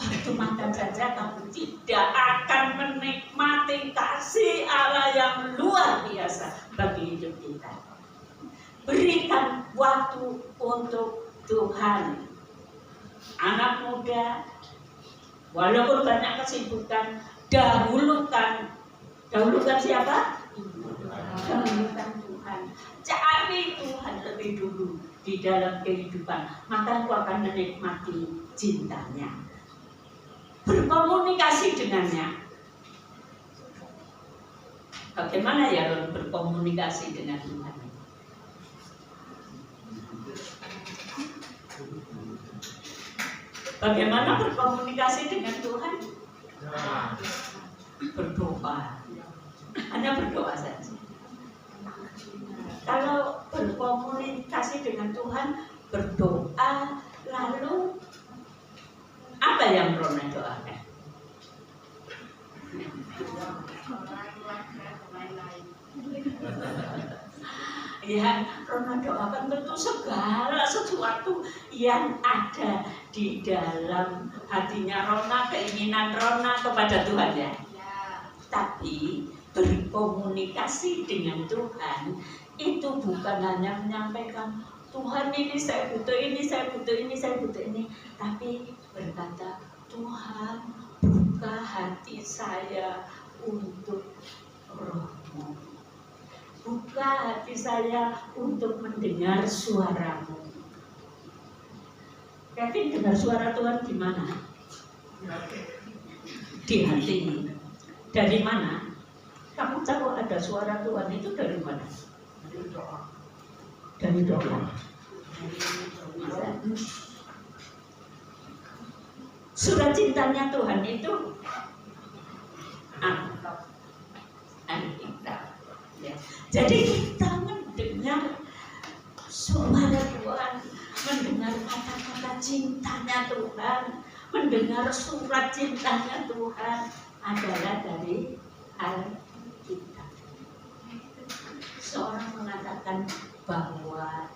kamu tidak akan menikmati kasih Allah yang luar biasa bagi hidup kita. Berikan waktu untuk Tuhan. Anak muda, walaupun banyak kesibukan, dahulukan siapa? Dahulukan Tuhan. Cari Tuhan lebih dulu di dalam kehidupan, maka engkau akan menikmati cintanya. Berkomunikasi dengannya. Bagaimana ya Ron berkomunikasi dengan Tuhan? Bagaimana berkomunikasi dengan Tuhan? Berdoa. Hanya berdoa saja. Kalau berkomunikasi dengan Tuhan, berdoa, lalu apa yang Rona doakan? Ya, Rona doakan tentu segala sesuatu yang ada di dalam hatinya Rona, keinginan Rona kepada Tuhan ya. Tapi berkomunikasi dengan Tuhan itu bukan hanya menyampaikan Tuhan ini saya butuh ini, saya butuh ini, saya butuh ini, tapi berkata Tuhan buka hati saya untuk Roh-Mu, buka hati saya untuk mendengar suara-Mu. Kevin dengar suara Tuhan di mana? Di hati. Dari mana? Kamu tahu ada suara Tuhan itu dari mana? Dari doa. Surat cintanya Tuhan itu Alkitab. Ya. Jadi kita mendengar suara Tuhan, mendengar kata-kata cintanya Tuhan, mendengar surat cintanya Tuhan adalah dari Alkitab. Seorang mengatakan bahwa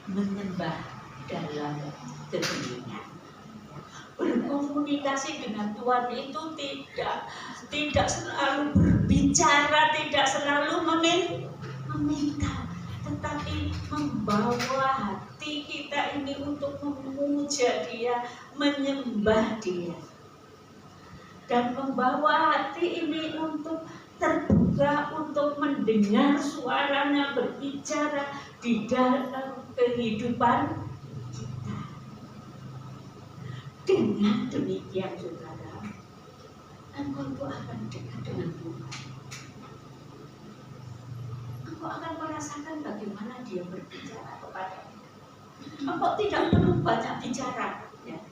menyembah dalam keheningan, berkomunikasi dengan Tuhan itu tidak selalu berbicara, tidak selalu meminta, tetapi membawa hati kita ini untuk memuja Dia, menyembah Dia, dan membawa hati ini untuk terbuka untuk mendengar suaranya berbicara di dalam kehidupan kita. Dengan demikian saudara, engkau akan dekat dengan Tuhan. Engkau akan merasakan bagaimana Dia berbicara kepada kita. Engkau tidak perlu banyak bicara. Ya.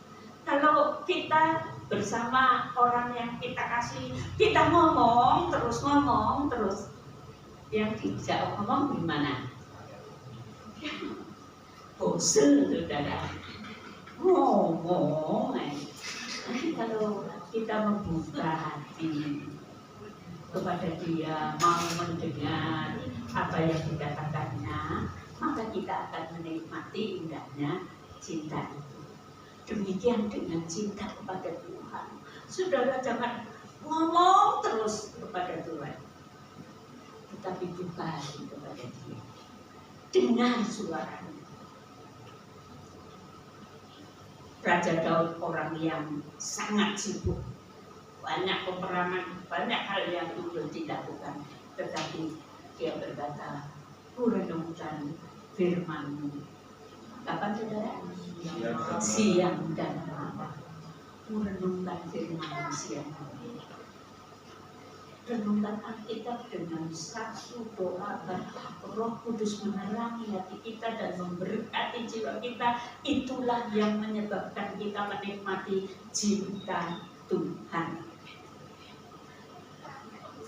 Kalau kita bersama orang yang kita kasih, kita ngomong terus, yang tidak ngomong gimana? Bosan saudara, ngomong. Kalau kita membuka hati kepada Dia, mau mendengar apa yang dikatakannya, maka kita akan menikmati indahnya cinta itu. Demikian dengan cinta kepada Tuhan. Saudara jangan ngomong terus kepada Tuhan, tetapi buka hati kepada Dia. Dengar suaranya. Raja Daud orang yang sangat sibuk, banyak peperangan, banyak hal yang belum dilakukan, tetapi dia berkata, "Kurenungkan firman-Mu." Kapan saudara? Siang dan malam. Merenungkan firman-Mu siang dan malam. Renungkan Alkitab dengan satu doa, Roh Kudus menerangi hati kita dan memberkati jiwa kita. Itulah yang menyebabkan kita menikmati cinta Tuhan.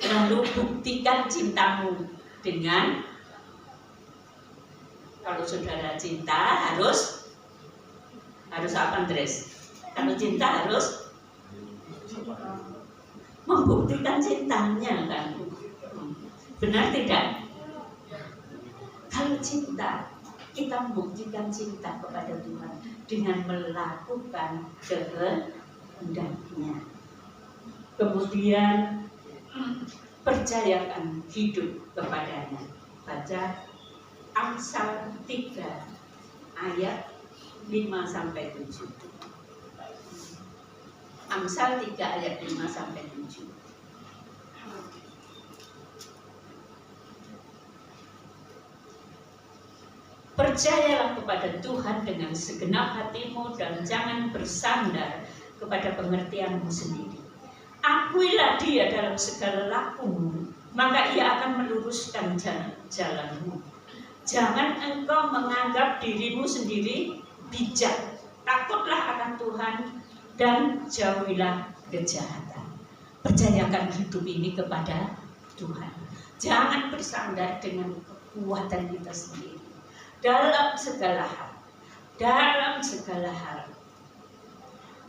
Lalu buktikan cintamu dengan, kalau saudara cinta harus apa, Andres? Kalau cinta harus membuktikan cintanya kan. Benar tidak? Kalau cinta, kita membuktikan cinta kepada Tuhan dengan melakukan kehendaknya. Kemudian percayakan hidup kepadanya. Baca Amsal 3 ayat 5-7. Amsal 3 ayat 5-7. Percayalah kepada Tuhan dengan segenap hatimu dan jangan bersandar kepada pengertianmu sendiri. Akuilah Dia dalam segala lakumu, maka Ia akan meluruskan jalanmu. Jangan engkau menganggap dirimu sendiri bijak. Takutlah akan Tuhan dan jauhilah kejahatan. Percayakan hidup ini kepada Tuhan. Jangan bersandar dengan kekuatan kita sendiri. Dalam segala hal,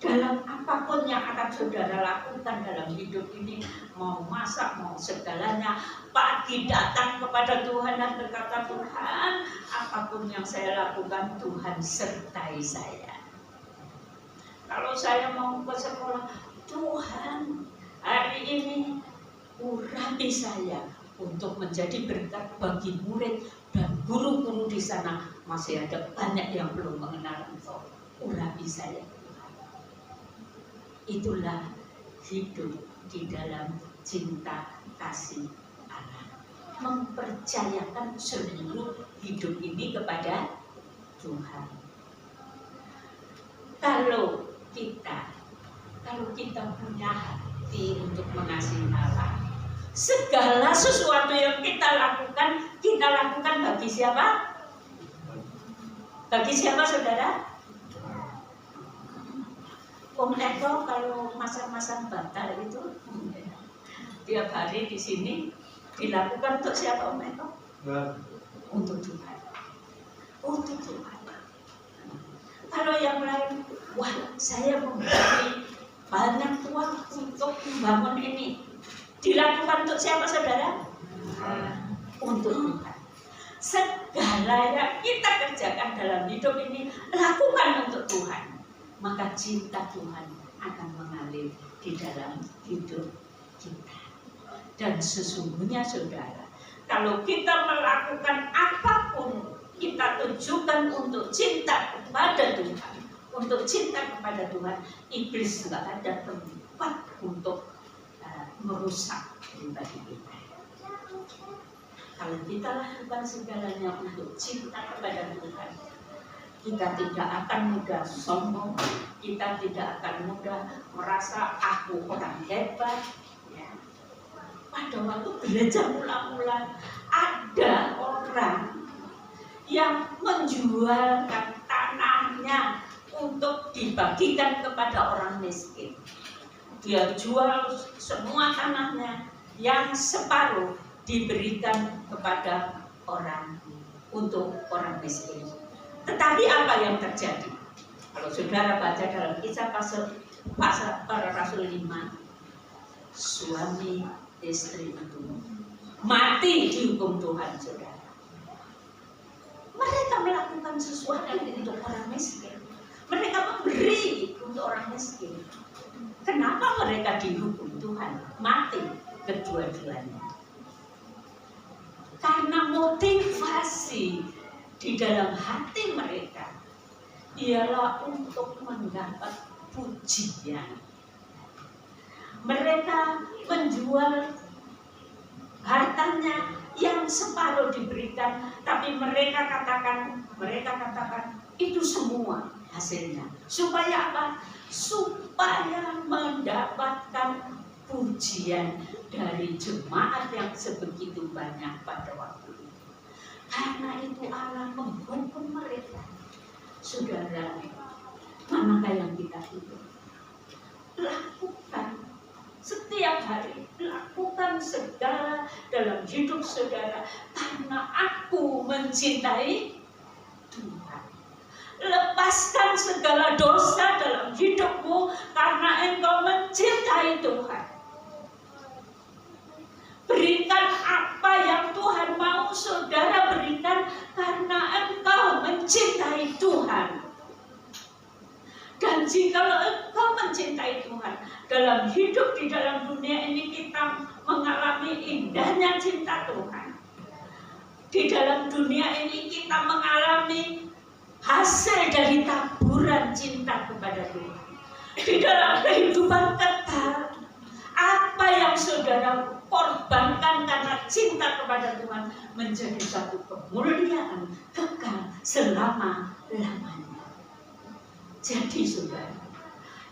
dalam apapun yang akan saudara lakukan dalam hidup ini, mau masak, mau segalanya, pagi datang kepada Tuhan dan berkata, Tuhan, apapun yang saya lakukan, Tuhan sertai saya. Kalau saya mau ke sekolah, Tuhan, hari ini urapi saya untuk menjadi berkat bagi murid dan guru-guru di sana. Masih ada banyak yang belum mengenal Engkau. Urapi saya. Itulah hidup di dalam cinta kasih Allah. Mempercayakan seluruh hidup ini kepada Tuhan. Kalau kita punya hati untuk mengasihi Allah, segala sesuatu yang kita lakukan bagi siapa? Bagi siapa, saudara? Om Eko kalau masang-masang batal itu tiap hari di sini dilakukan untuk siapa, Om Eko? Untuk Tuhan. Untuk Tuhan. Kalau yang lain, wah, saya memberi banyak uang untuk membangun ini. Dilakukan untuk siapa, saudara? Untuk Tuhan. Segala yang kita kerjakan dalam hidup ini, lakukan untuk Tuhan. Maka cinta Tuhan akan mengalir di dalam hidup kita. Dan sesungguhnya, saudara, kalau kita melakukan apapun, kita tujukan untuk cinta kepada Tuhan, untuk cinta kepada Tuhan, iblis nggak ada tempat untuk merusak pribadi kita. Kalau kita lakukan segalanya untuk cinta kepada Tuhan, kita tidak akan mudah sombong, kita tidak akan mudah merasa aku orang hebat. Ya. Pada waktu gereja mula-mula, ada orang yang menjualkan tanahnya untuk dibagikan kepada orang miskin. Dia jual semua tanahnya, yang separuh diberikan kepada orang untuk orang miskin. Tetapi apa yang terjadi? Kalau saudara baca dalam Kisah Para Rasul 5, suami istri itu mati dihukum Tuhan, saudara. Mereka melakukan sesuatu untuk orang miskin. Mereka memberi untuk orang miskin. Kenapa mereka dihukum Tuhan? Mati kedua-duanya. Karena motivasi di dalam hati mereka ialah untuk mendapat pujian. Mereka menjual hartanya yang separuh diberikan, tapi mereka katakan itu semua hasilnya. Supaya apa? Supaya mendapatkan pujian dari jemaat yang sebegitu banyak pada waktu itu. Karena itu Allah menghukum mereka. Saudara, manakah yang kita hidup? Lakukan setiap hari, lakukan segala dalam hidup saudara, karena aku mencintai Tuhan. Lepaskan segala dosa dalam hidupmu karena engkau mencintai Tuhan. Berikan apa yang Tuhan mau saudara berikan karena engkau mencintai Tuhan. Dan jikalau engkau mencintai Tuhan, dalam hidup di dalam dunia ini kita mengalami indahnya cinta Tuhan. Di dalam dunia ini kita mengalami hasil dari taburan cinta kepada Tuhan. Di dalam kehidupan kekal, apa yang saudara korbankan karena cinta kepada Tuhan menjadi satu kemuliaan kekal selama-lamanya. Jadi saudara,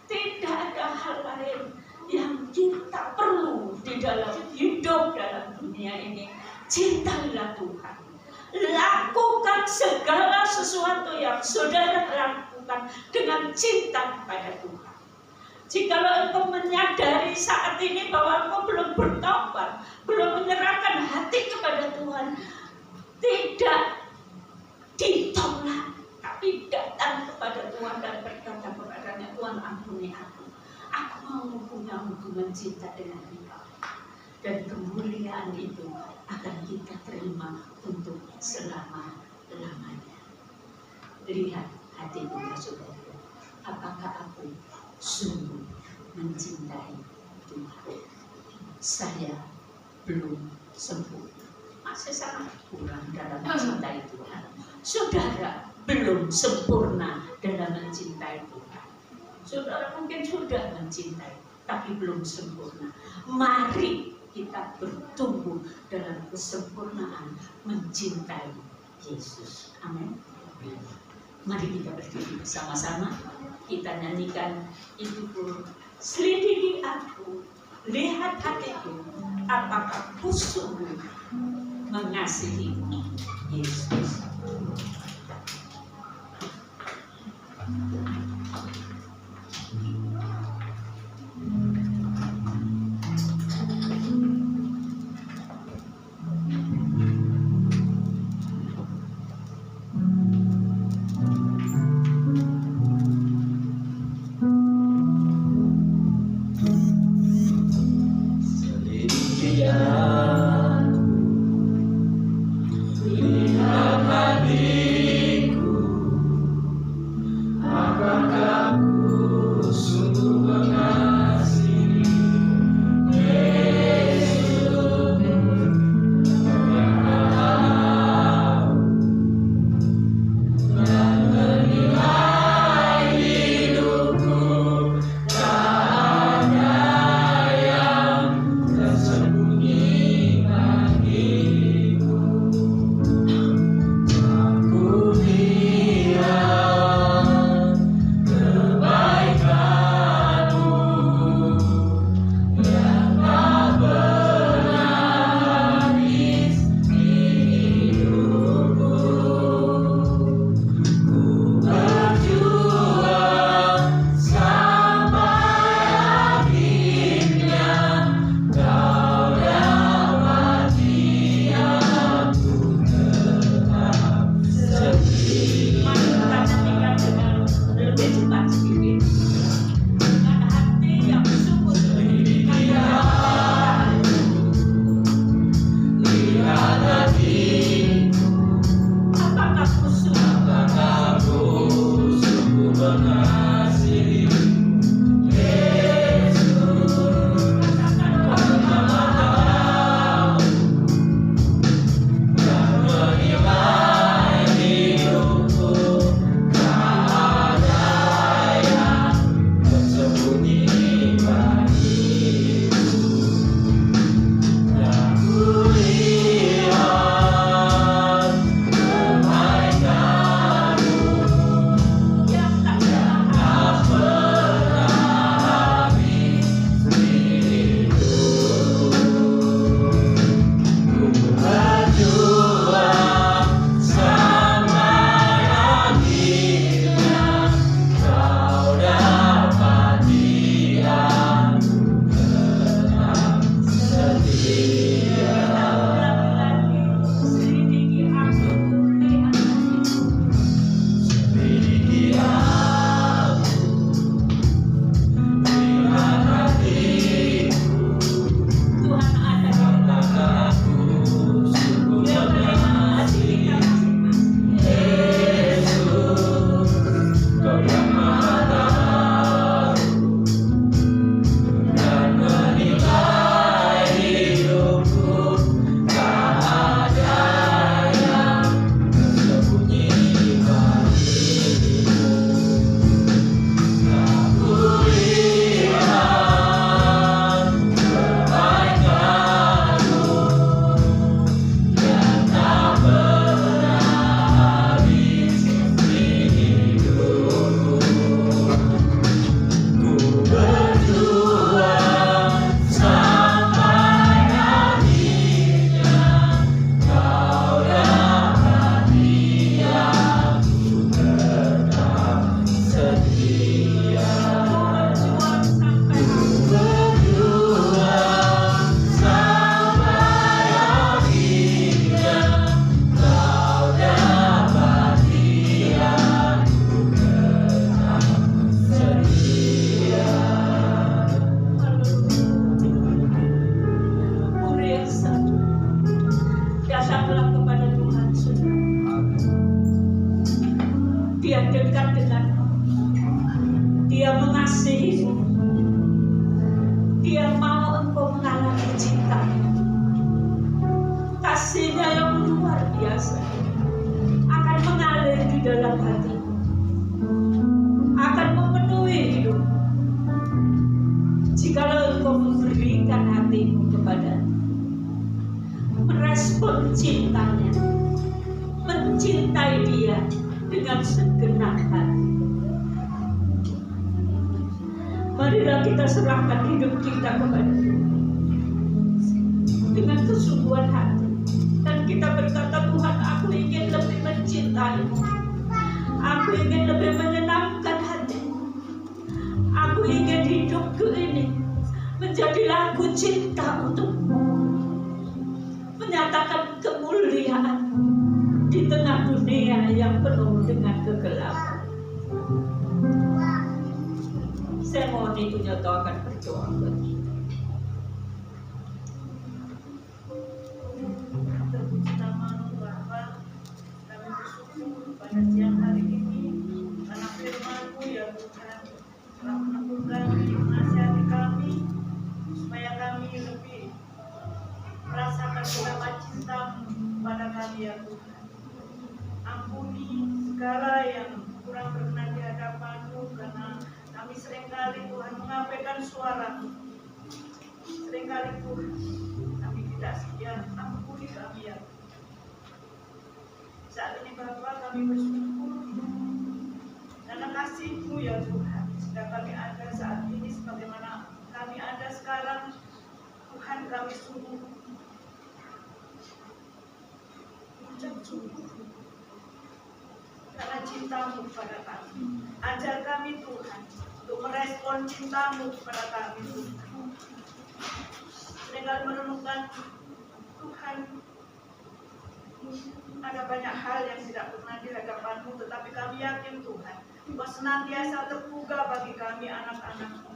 tidak ada hal lain yang kita perlu di dalam hidup dalam dunia ini. Cintailah Tuhan. Lakukan segala sesuatu yang saudara lakukan dengan cinta kepada Tuhan. Jikalau engkau menyadari saat ini bahwa engkau belum bertobat, belum menyerahkan hati kepada Tuhan, tidak ditolak, tapi datang kepada Tuhan dan berkata kepadanya, Tuhan ampuni aku. Aku mau punya hubungan cinta dengan Engkau. Dan kemuliaan itu akan kita terima untuk selama-lamanya. Lihat hati kita saudara. Apakah aku sungguh mencintai Tuhan? Saya belum sempurna, masih sangat kurang dalam mencintai Tuhan. Saudara belum sempurna dalam mencintai Tuhan. Saudara mungkin sudah mencintai, tapi belum sempurna. Mari kita bertumbuh dalam kesempurnaan mencintai Yesus. Amin. Mari kita berdiri bersama-sama. Kita nyanyikan itu pun. Selidiki aku, lihat hatiku, apakah ku sungguh mengasihi Yesus.
Lihat
kuasa akan mengalir di dalam hatimu, akan memenuhi hidup. Jikalau engkau memberikan hatimu kepada, merespon cintanya, mencintai dia dengan segenap hati. Marilah kita serahkan hidup kita kepada Tuhan dengan kesungguhan hati, dan kita berkata, Tuhan, aku ingin lebih mencintaimu, aku ingin lebih menyenangkan hatimu, aku ingin hidupku ini menjadi lagu cinta untukmu, menyatakan kemuliaan di tengah dunia yang penuh dengan kegelapan. Saya mohon Ibu Nyoto akan berdoa buat kita.
Terpuji nama-Mu Bapa, kami bersyukur pada siang hari ini karena firman-Mu ya Tuhan telah menegur kami, menasihati kami supaya kami lebih merasakan betapa cinta-Mu pada kami ya Tuhan. Ampuni segala yang kurang berkenan di hadapan-Mu, karena kami seringkali Tuhan mengabaikan suara-Mu. Seringkali Tuhan kami tidak setia. Ampuni kami ya. Saat ini Bapa, kami bersyukur karena kasih-Mu ya Tuhan, sehingga kami ada saat ini sebagaimana kami ada sekarang. Tuhan, kami sungguh mengucap syukur karena cinta-Mu kepada kami. Ajar kami Tuhan untuk merespon cinta-Mu kepada kami Tuhan. Seringkali merenungkan Tuhan, ada banyak hal yang tidak pernah di hadapan-Mu, tetapi kami yakin Tuhan, Engkau senantiasa terbuka bagi kami anak-anak-Mu.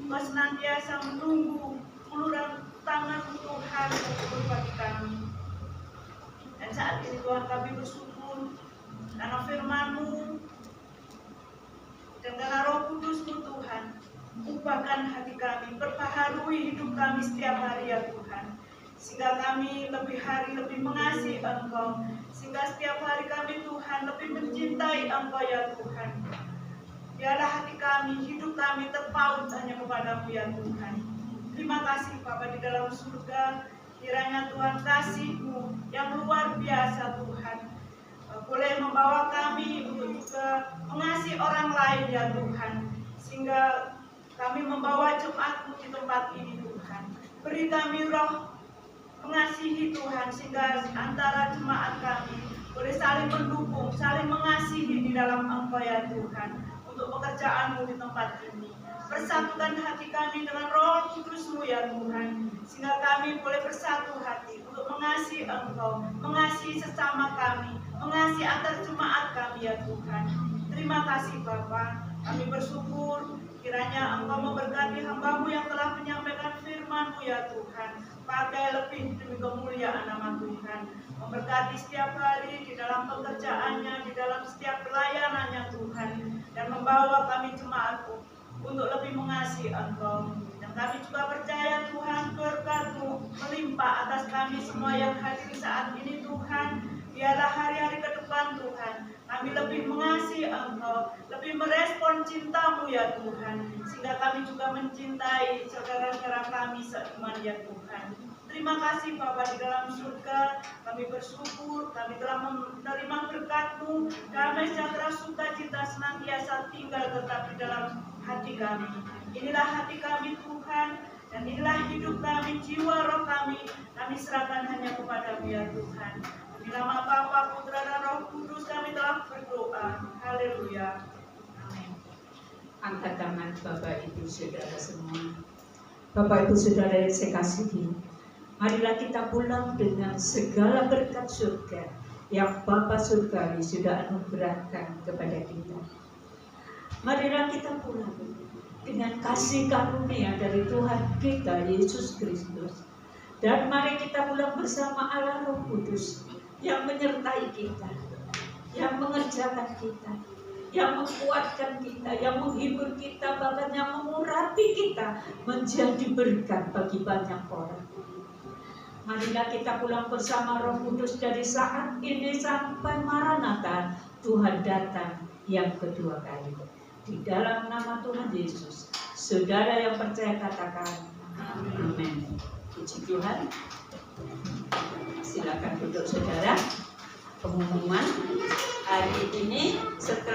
Engkau senantiasa menunggu uluran tangan Tuhan untuk bagi kami. Dan saat ini Tuhan, kami bersyukur karena firman-Mu dan karena Roh Kudus-Mu Tuhan, ubahkan hati kami, perbaharui hidup kami setiap hari ya Tuhan, sehingga kami lebih hari lebih mengasihi Engkau, sehingga setiap hari kami Tuhan lebih mencintai Engkau ya Tuhan. Biarlah hati kami, hidup kami terpaut hanya kepada-Mu ya Tuhan. Terima kasih Bapa di dalam surga, kiranya Tuhan kasih-Mu yang luar biasa Tuhan boleh membawa kami untuk juga mengasihi orang lain ya Tuhan, sehingga kami membawa jemaat-Mu di tempat ini Tuhan. Beri kami roh mengasihi Tuhan, sehingga antara jemaat kami boleh saling mendukung, saling mengasihi di dalam Engkau ya Tuhan, untuk pekerjaan-Mu di tempat ini. Persatukan hati kami dengan Roh Kudus-Mu ya Tuhan, sehingga kami boleh bersatu hati untuk mengasihi Engkau, mengasihi sesama kami, mengasihi antar jemaat kami ya Tuhan. Terima kasih Bapa, kami bersyukur kiranya Engkau memberkati hamba-Mu yang telah menyampaikan firman-Mu ya Tuhan, pakai lebih demi kemuliaan nama Tuhan. Memberkati setiap hari di dalam pekerjaannya, di dalam setiap pelayanannya Tuhan, dan membawa kami jemaat-Mu untuk lebih mengasihi Engkau. Dan kami juga percaya Tuhan, berkat-Mu melimpah atas kami semua yang hadir saat ini Tuhan. Biarlah hari-hari ke depan Tuhan, kami lebih mengasihi Engkau, lebih merespon cinta-Mu ya Tuhan, sehingga kami juga mencintai saudara-saudara kami seiman ya Tuhan. Terima kasih Bapa di dalam surga, kami bersyukur, kami telah menerima berkat-Mu, damai sejahtera sukacita senantiasa tinggal tetap di dalam hati kami. Inilah hati kami Tuhan, dan inilah hidup kami, jiwa roh kami serahkan hanya kepada-Mu ya Tuhan. Di nama Bapa, Putra dan Roh Kudus kami telah berdoa. Haleluya. Amin.
Angkat tangan Bapak Ibu Saudara semua. Bapak Ibu Saudara yang saya kasihi, marilah kita pulang dengan segala berkat surga yang Bapa Surgawi sudah anugerahkan kepada kita. Marilah kita pulang dengan kasih karunia dari Tuhan kita Yesus Kristus. Dan mari kita pulang bersama Allah Roh Kudus yang menyertai kita, yang mengerjakan kita, yang menguatkan kita, yang menghibur kita, bahkan yang mengurapi kita menjadi berkat bagi banyak orang. Marilah kita pulang bersama Roh Kudus dari saat ini sampai Maranatha, Tuhan datang yang kedua kali. Di dalam nama Tuhan Yesus, saudara yang percaya katakan amin. Puji Tuhan. Silakan duduk saudara. Pengumuman hari ini setelah